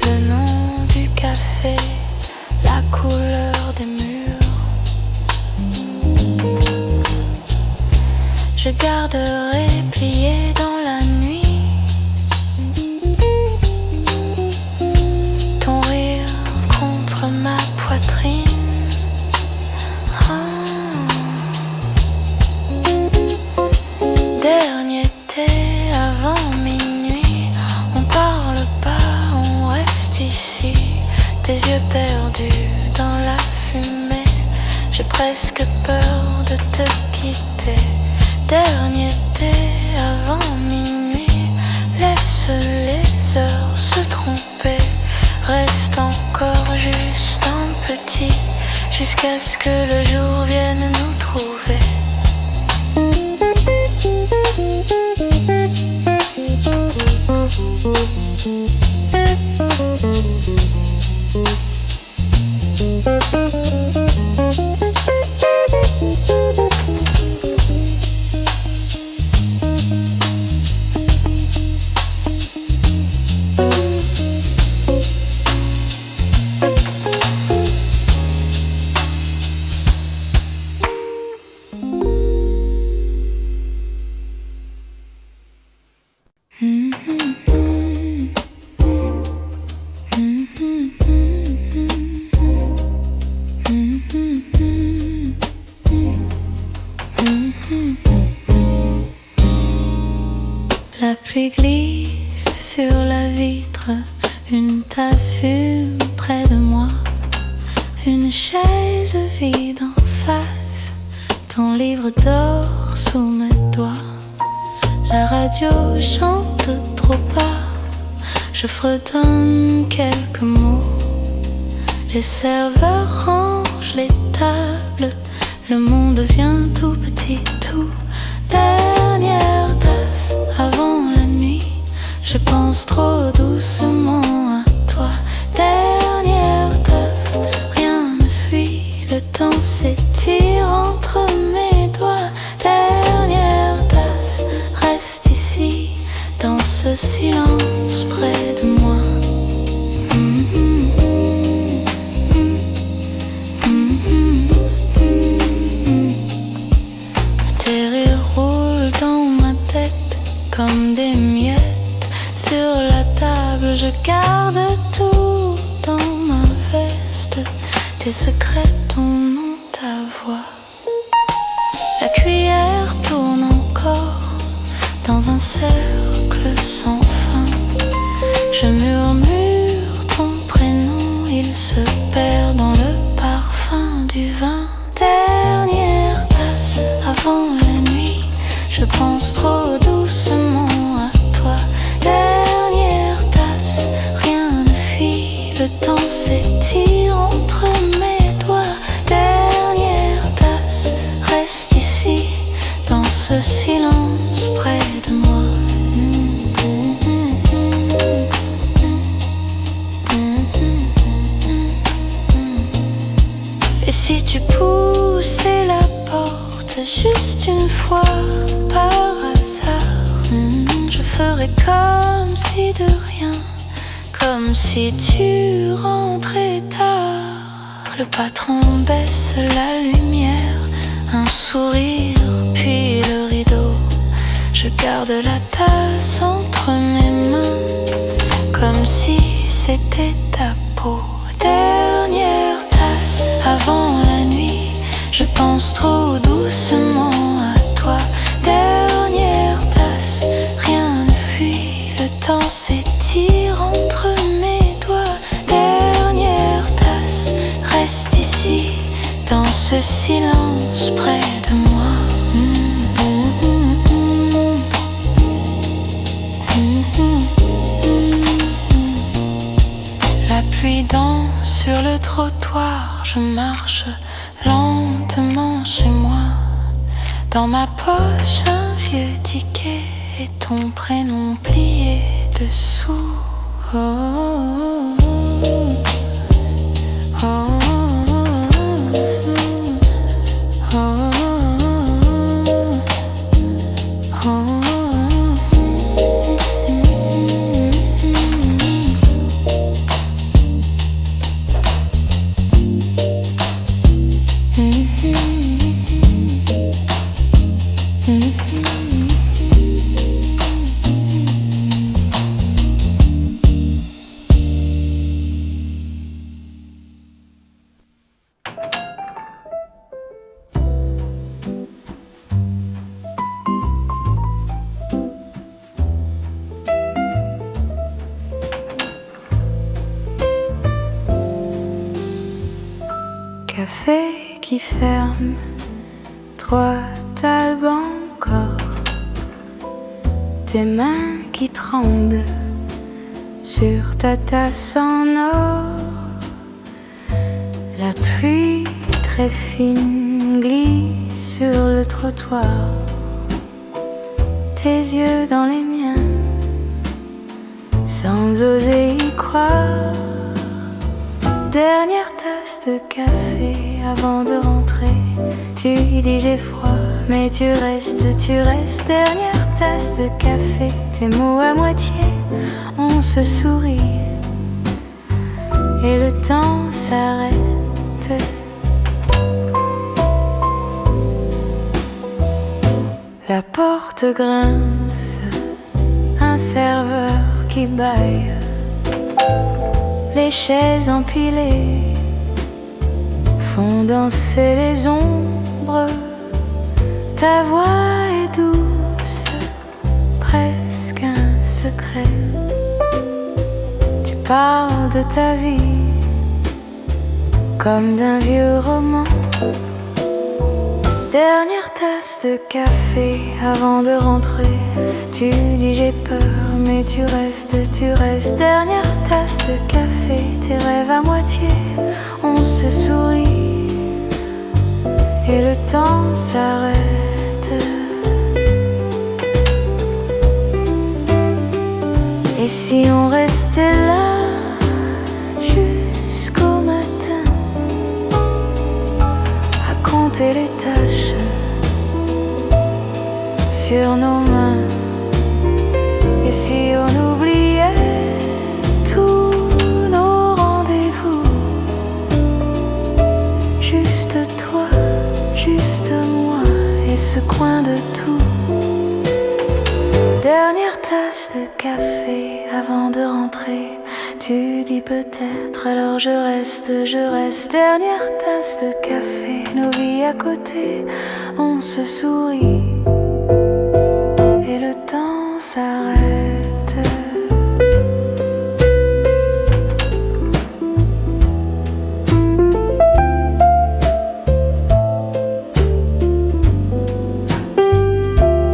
le nom du café, la couleur des murs, je garderai plié dans la nuit ton rire contre ma poitrine. Ah. presque peur de te quitter. Dernier thé avant minuit, laisse les heures se tromper. Reste encore juste un petit, jusqu'à ce que le jour vienne nous trouver. La pluie glisse sur la vitre, une tasse fume près de moi, une chaise vide en face, ton livre dort sous mes doigts. La radio chante trop bas, je fredonne quelques mots. Les serveurs rangent les tables, le monde devient tout petit, tout. Dernière tasse avant la nuit, je pense trop doucement à toi. Dernière tasse, rien ne fuit, le temps s'étire entre mes doigts. Dernière tasse, reste ici, dans ce silence près de moi. Tes rires roulent dans ma tête comme des miettes sur la table. Je garde tout dans ma veste, tes secrets, ton nom, ta voix. La cuillère tourne encore dans un cercle sans fin. Je murmure ton prénom, il se perd dans le parfum du vin. Dernière tasse avant la nuit, je pense trop doucement à toi. Dernière tasse, rien ne fuit, le temps s'étire entre mes doigts. Dernière tasse, reste ici, dans ce silence près de moi. Et si tu poussais la porte juste une fois par hasard, je ferais comme si de rien, comme si tu rentrais tard. Le patron baisse la lumière, un sourire puis le rideau. Je garde la tasse entre mes mains, comme si c'était ta peau. Dernière tasse avant la nuit, je pense trop doucement à toi. Dernière tasse, rien ne fuit, le temps s'étire entre mes doigts. Dernière tasse, reste ici, dans ce silence près de moi. La pluie danse sur le trottoir, je marche lentement chez moi. Dans ma poche un vieux ticket et ton prénom plié dessous. Oh, oh, oh, oh. qui ferme, 3 talbes encore, tes mains qui tremblent sur ta tasse en or. La pluie très fine glisse sur le trottoir, tes yeux dans les miens, sans oser y croire. Dernière tasse de café avant de rentrer, tu dis j'ai froid, mais tu restes. Dernière tasse de café, tes mots à moitié, on se sourit et le temps s'arrête. La porte grince, un serveur qui bâille, les chaises empilées font danser les ombres. Ta voix est douce, presque un secret. Tu parles de ta vie comme d'un vieux roman. Dernière tasse de café avant de rentrer, tu dis j'ai peur, mais tu restes. Dernière tasse de café, tes rêves à moitié, on se sourit et le temps s'arrête. Et si on restait là jusqu'au matin, à compter les taches sur nos mains? Et si on oubliait tous nos rendez-vous, juste toi, juste moi et ce coin de tout. Dernière tasse de café avant de rentrer, tu dis peut-être, alors je reste. Dernière tasse de café, nos vies à côté, on se sourit et le temps s'arrête.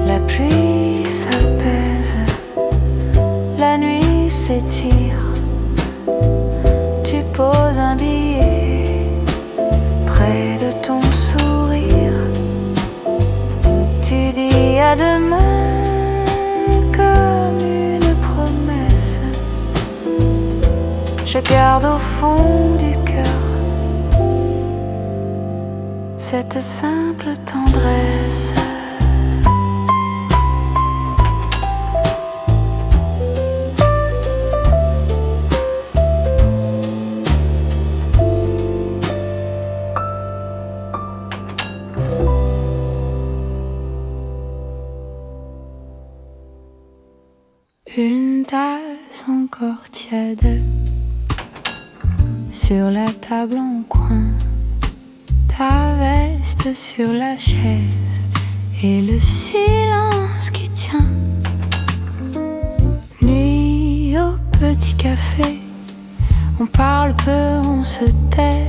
La pluie s'apaise, la nuit s'étire, tu poses un billet près de ton sourire, tu dis à demain comme une promesse. Je garde au fond du cœur cette simple tendresse. Une tasse encore tiède sur la table en coin, ta veste sur la chaise et le silence qui tient. Nuit au petit café, on parle peu, on se tait.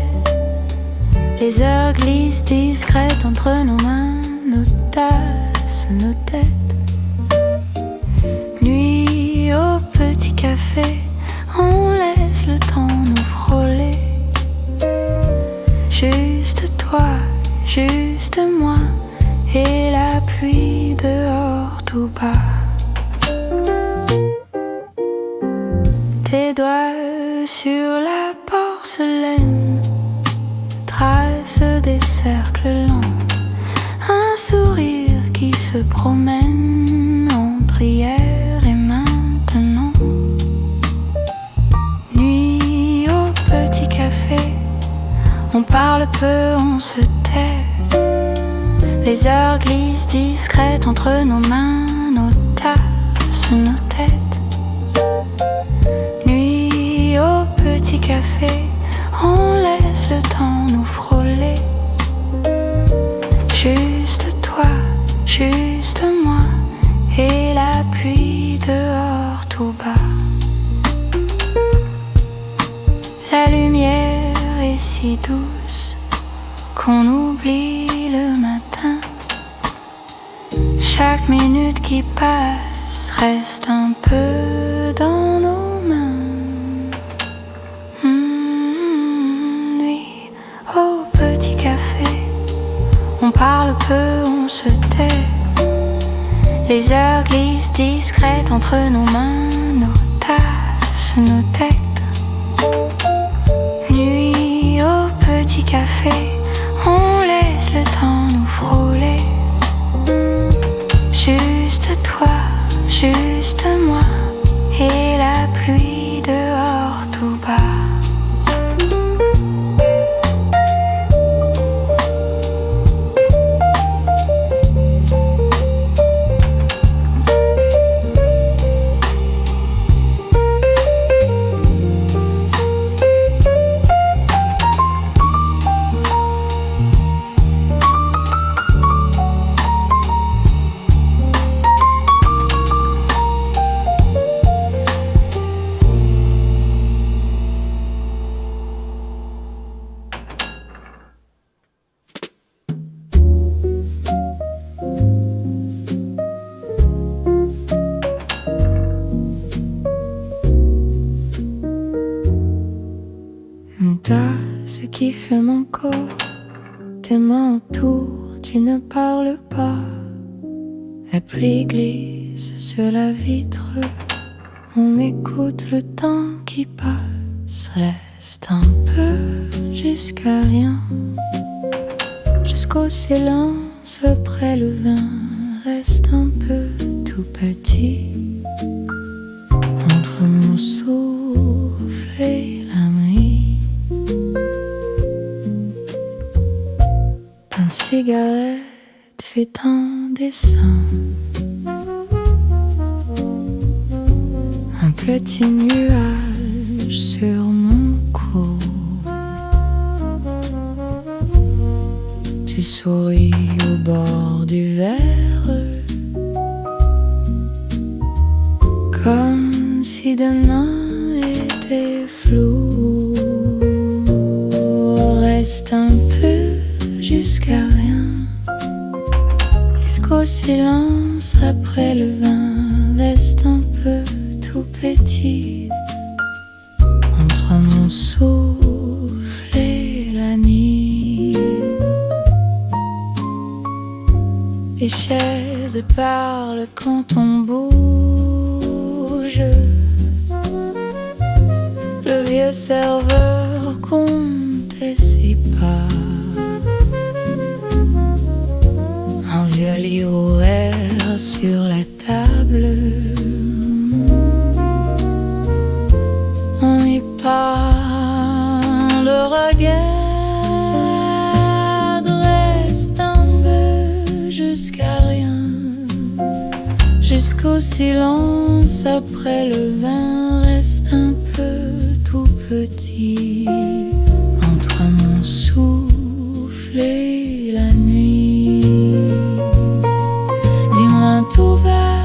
Les heures glissent discrètes entre nos mains, nos tasses, nos têtes. Au petit café, on laisse le temps nous frôler. Juste toi, juste moi et la pluie dehors tout bas. Tes doigts sur la porcelaine tracent des cercles lents, un sourire qui se promène entre hier et maintenant. Nuit au petit café, on parle peu, on se tait. Les heures glissent discrètes entre nos mains, nos tasses, nos têtes. Nuit au petit café, on laisse le temps nous frôler. Juste toi, juste moi et la pluie dehors tout bas. La lumière est si douce qu'on nous oublie le matin. Chaque minute qui passe reste un peu dans nos mains. Nuit au petit café, on parle peu, on se tait. Les heures glissent discrètes entre nos mains, nos tasses, nos têtes. Nuit au petit café, on laisse le temps nous frôler. Juste toi, juste moi, et la pluie dehors tout bas. Ce qui fume encore, tes mains autour, tu ne parles pas. La pluie glisse sur la vitre, on écoute le temps qui passe. Reste un peu jusqu'à rien, jusqu'au silence après le vin. Reste un peu tout petit, entre mon souffle et la nuit. Ta cigarette fait un dessin, un petit nuage sur mon cou. Tu souris au bord du verre, comme si demain était flou. Reste un peu jusqu'à rien, jusqu'au silence après le vin. Reste un peu tout petit, entre mon souffle et la nuit. Les chaises parlent quand on bouge, le vieux serveur comptait ses pas. Un vieux lit ouvert sur la table, on y parle, regarde. Reste un peu jusqu'à rien, jusqu'au silence après le vin. Reste un peu tout petit, entre mon souffle et la nuit. Dis-moi tout bas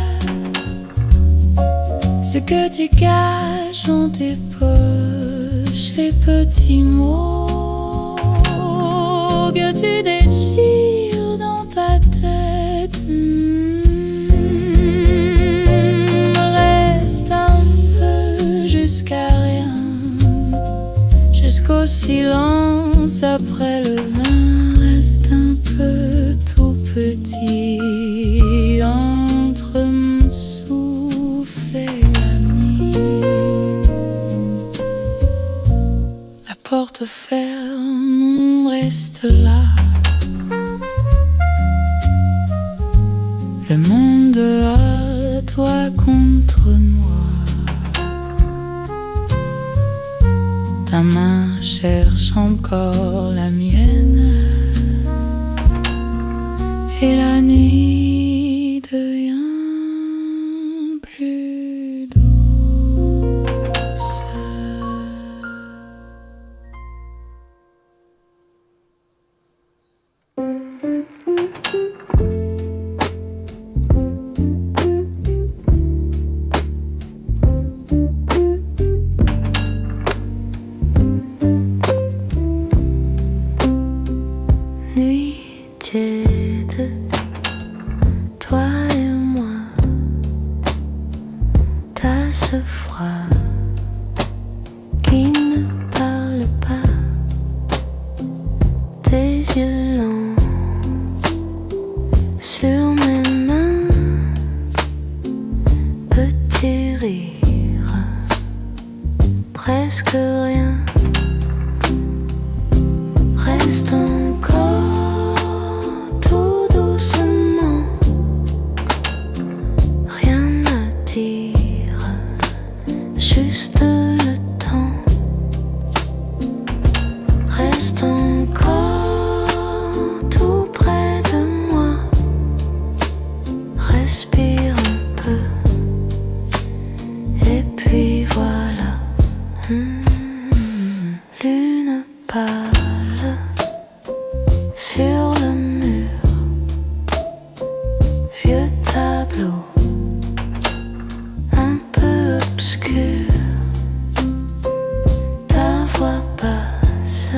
ce que tu caches dans tes poches, les petits mots que tu déchires dans ta tête. Reste un peu jusqu'à rien, jusqu'au silence après le vin. Reste un peu tout petit, entre mon souffle et la nuit. La porte ferme, on reste là. Le monde dehors, toi contre moi. Ta main cherche encore la mienne, et la nuit devient plus douce. Nuit de toi et moi. T'as ce froid qui ne parle pas, tes yeux lents sur mes mains, petit rire, presque rien. Reste encore tout doucement, rien à dire, juste le temps. Reste encore tout près de moi, respire un peu, et puis voilà. Lune pâle sur le mur, vieux tableau un peu obscur, ta voix basse,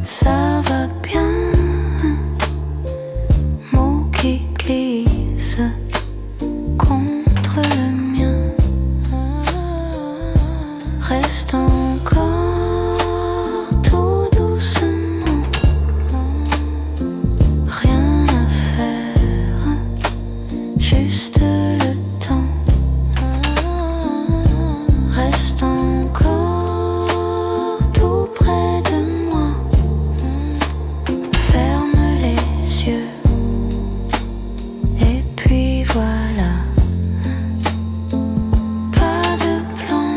ça va bien, mots qui glissent contre le mien. Reste encore tout doucement, rien à faire, juste le temps. Reste encore tout près de moi, ferme les yeux, et puis voilà. Pas de plan,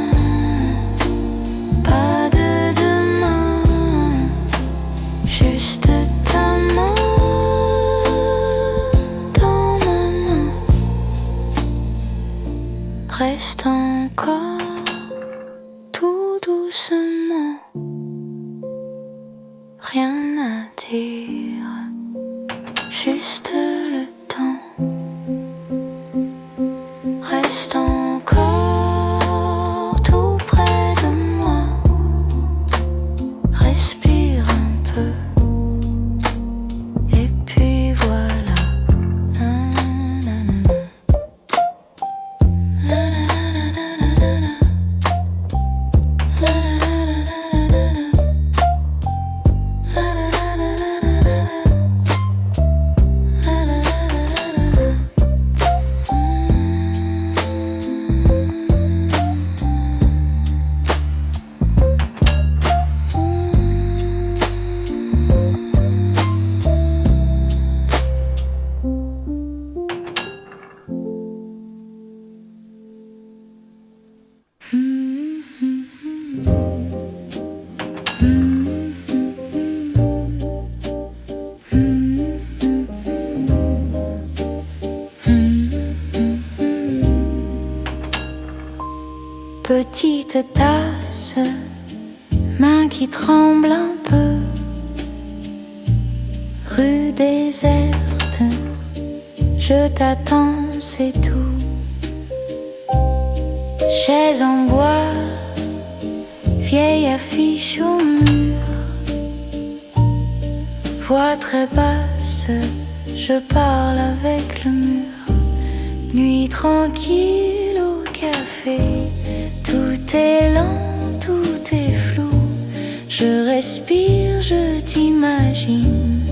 pas de demain, juste ta main dans ma main. Reste encore tout doucement, rien à dire, juste le temps. Reste encore tout près de moi, respire un peu, et puis voilà. Petite tasse, main qui tremble un peu, rue déserte, je t'attends, c'est tout. Chaise en bois, vieille affiche au mur, voix très basse, je parle avec le mur. Nuit tranquille au café, tout est lent, tout est flou. Je respire, je t'imagine,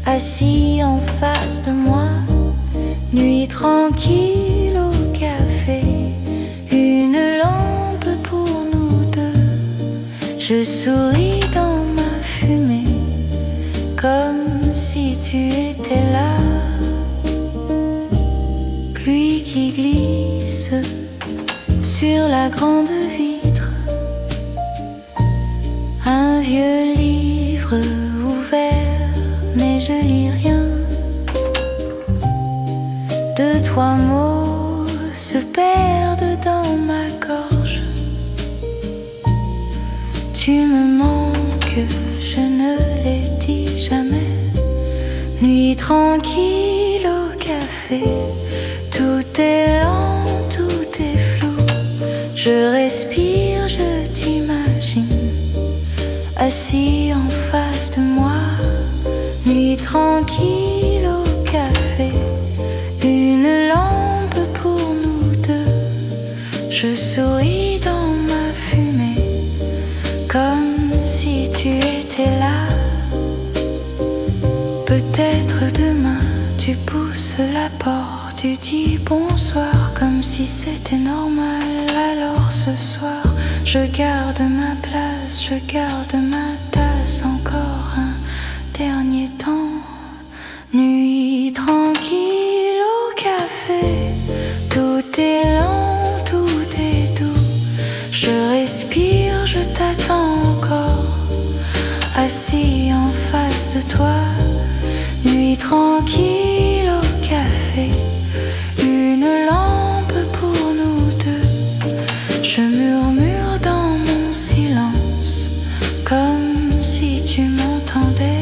assis en face de moi. Nuit tranquille au café, une lampe pour nous deux. Je souris dans ma fumée, comme si tu étais là. Pluie qui glisse sur la grande vitre, un vieux livre ouvert, mais je lis rien. Deux, trois mots se perdent dans ma gorge. Tu me manques, je ne l'ai dit jamais. Nuit tranquille au café, tout est lent, tout est flou. Je respire, je t'imagine, assis en face de moi. Nuit Nuit tranquille au café, une lampe pour nous deux. Je souris dans ma fumée, comme si tu étais là. Peut-être demain tu pousses la porte, tu dis bonsoir comme si c'était normal. Alors ce soir je garde ma place, je garde ma tasse, encore un dernier temps. Nuit tranquille au café, tout est lent, tout est doux. Je respire, je t'attends encore, assis en face de toi. Nuit tranquille au café, une lampe pour nous deux. Je murmure dans mon silence, comme si tu m'entendais.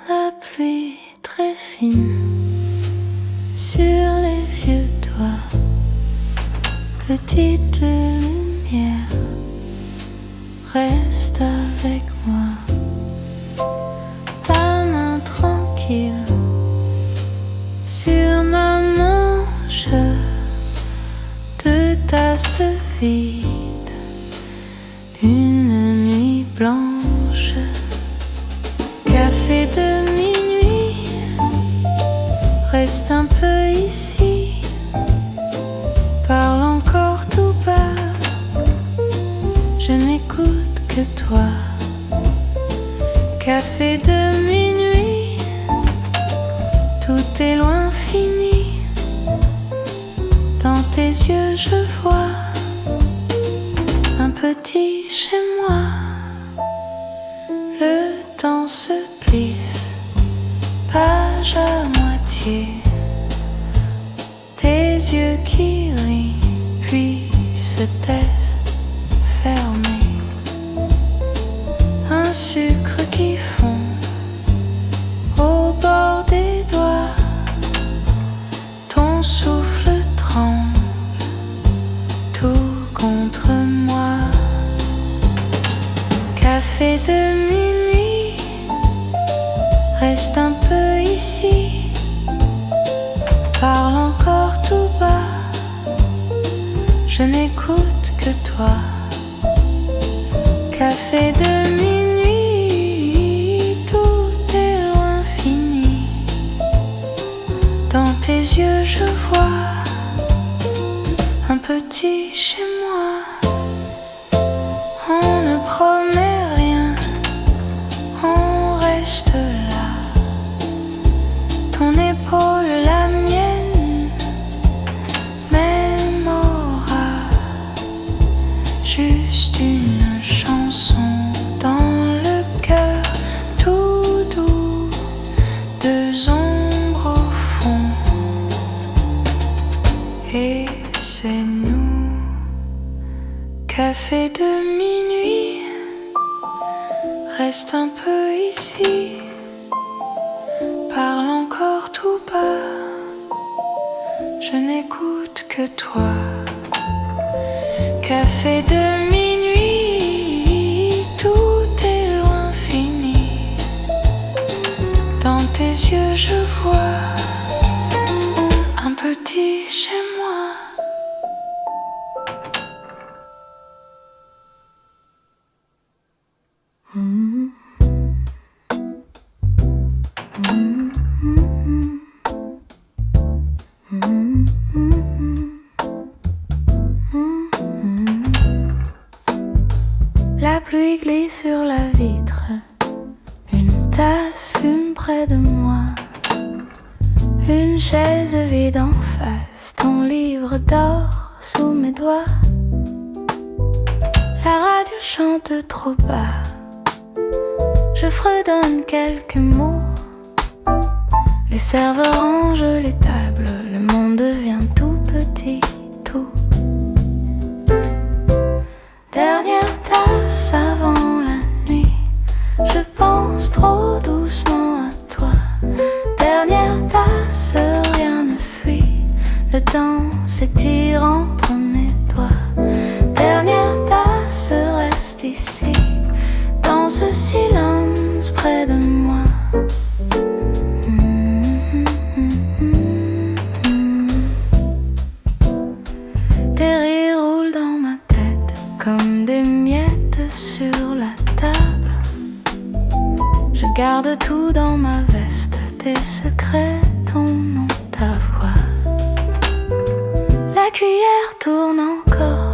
La pluie très fine sur les vieux toits, petite lumière, reste avec moi. Ta main tranquille sur ma manche, de tasse vide, une nuit blanche. Café de minuit, reste un peu ici, parle encore tout bas, je n'écoute que toi. Café de minuit, tout est loin fini, dans tes yeux je vois un petit chez moi. Le temps se plisse, page à moitié, tes yeux qui rient, puis se taisent, fermés. Un sucre qui fond au bord des doigts, ton souffle tremble, tout contre moi. Café de minuit, reste un peu ici, parle encore tout bas, je n'écoute que toi. Café de minuit, tout est loin fini, dans tes yeux je vois un petit chez moi. On ne promet rien, on reste là, ton épaule la mienne, même aura, juste une chanson dans le cœur, tout doux, deux ombres au fond, et c'est nous. Café de minuit, reste un peu ici, parle encore tout bas, je n'écoute que toi. Café de minuit, tout est loin fini, dans tes yeux je vois un petit chez moi. La pluie glisse sur la vitre, une tasse fume près de moi, une chaise vide en face, ton livre dort sous mes doigts. La radio chante trop bas, je fredonne quelques mots. Les serveurs rangent les tables, le monde devient tout petit, tout. Dernière tasse avant la nuit, je pense trop doucement à toi. Dernière tasse, rien ne fuit, le temps s'étire entre mes doigts. Dernière tasse, reste ici, dans ce silence près de moi. Tes rires roulent dans ma tête comme des miettes sur la table. Je garde tout dans ma veste, tes secrets, ton nom, ta voix. La cuillère tourne encore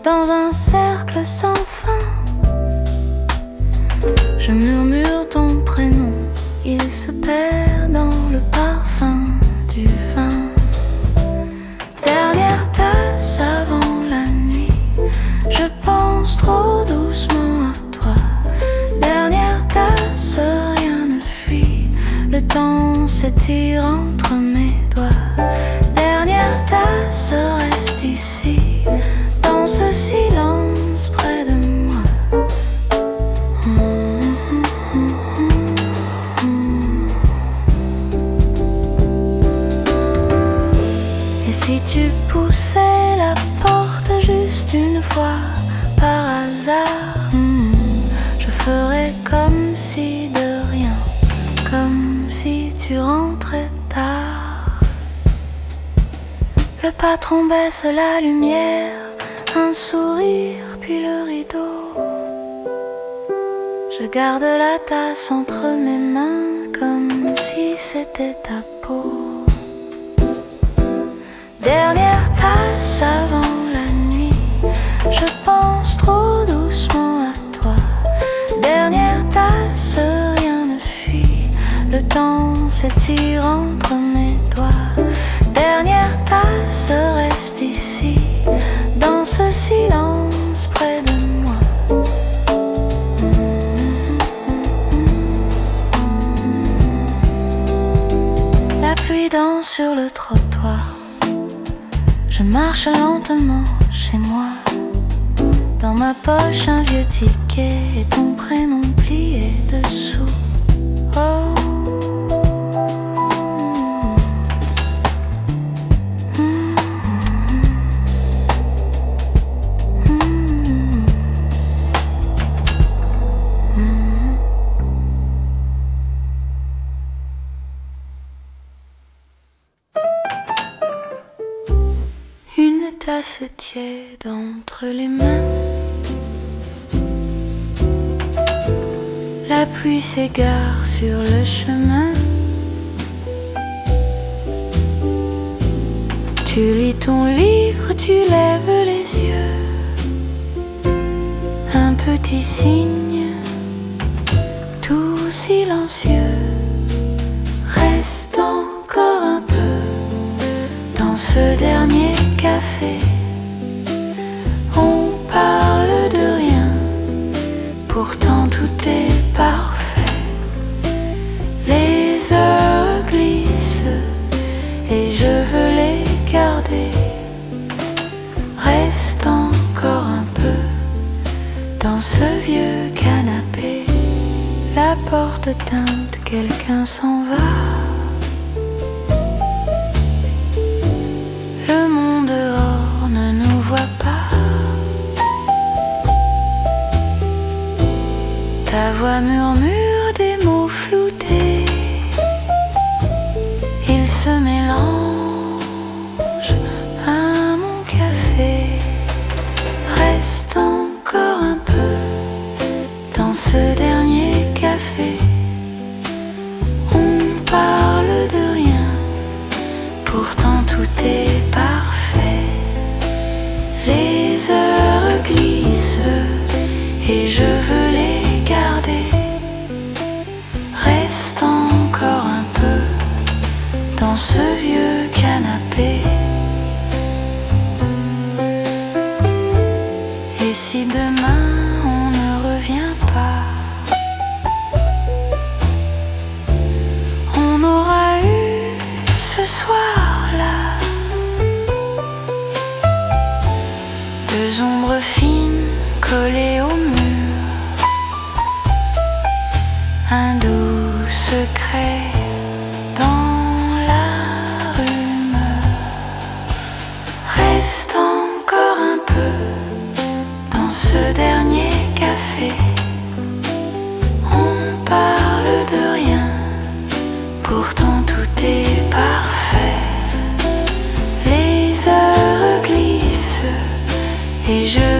dans un cercle sans fin. Je murmure ton prénom, il se perd dans le parfum du vin. Dernière tasse avant la nuit, je pense trop doucement à toi. Dernière tasse, rien ne fuit, le temps s'étire entre mes doigts. Dernière tasse, reste ici, dans ce silence près de moi. Et si tu poussais la porte juste une fois par hasard, je ferais comme si de rien, comme si tu rentrais tard. Le patron baisse la lumière, un sourire puis le rideau. Je garde la tasse entre mes mains comme si c'était ta peau. Dernière tasse avant la nuit, je pense trop doucement à toi. Dernière tasse, rien ne fuit, le temps s'étire entre mes doigts. Dernière tasse, reste ici, dans ce silence près de moi. La pluie danse sur le trottoir, je marche lentement chez moi. Dans ma poche un vieux ticket et ton prénom plié dessous. Oh. Une tasse tiède entre les mains. La pluie s'égare sur le chemin. Tu lis ton livre, tu lèves les yeux. Un petit signe, tout silencieux. Reste encore un peu dans ce dernier café. On parle de rien, pourtant tout est parfait. Les heures glissent et je veux les garder. Reste encore un peu dans ce vieux canapé. La porte teinte, quelqu'un s'en va. Le monde dehors ne nous voit pas. Ta voix murmure des mots floutés. Ils se mélangent à mon café. Reste encore un peu dans ce dernier café. On parle tout est parfait. Les heures glissent et je veux les garder. Reste encore un peu dans ce vieux canapé. Et si demain on ne revient pas, on aura eu ce soir-là deux ombres fines collées au mur, un doux secret dans la rumeur. Reste encore un peu dans ce dernier café. On parle de rien, pourtant tout est parfait. Les heures glissent et je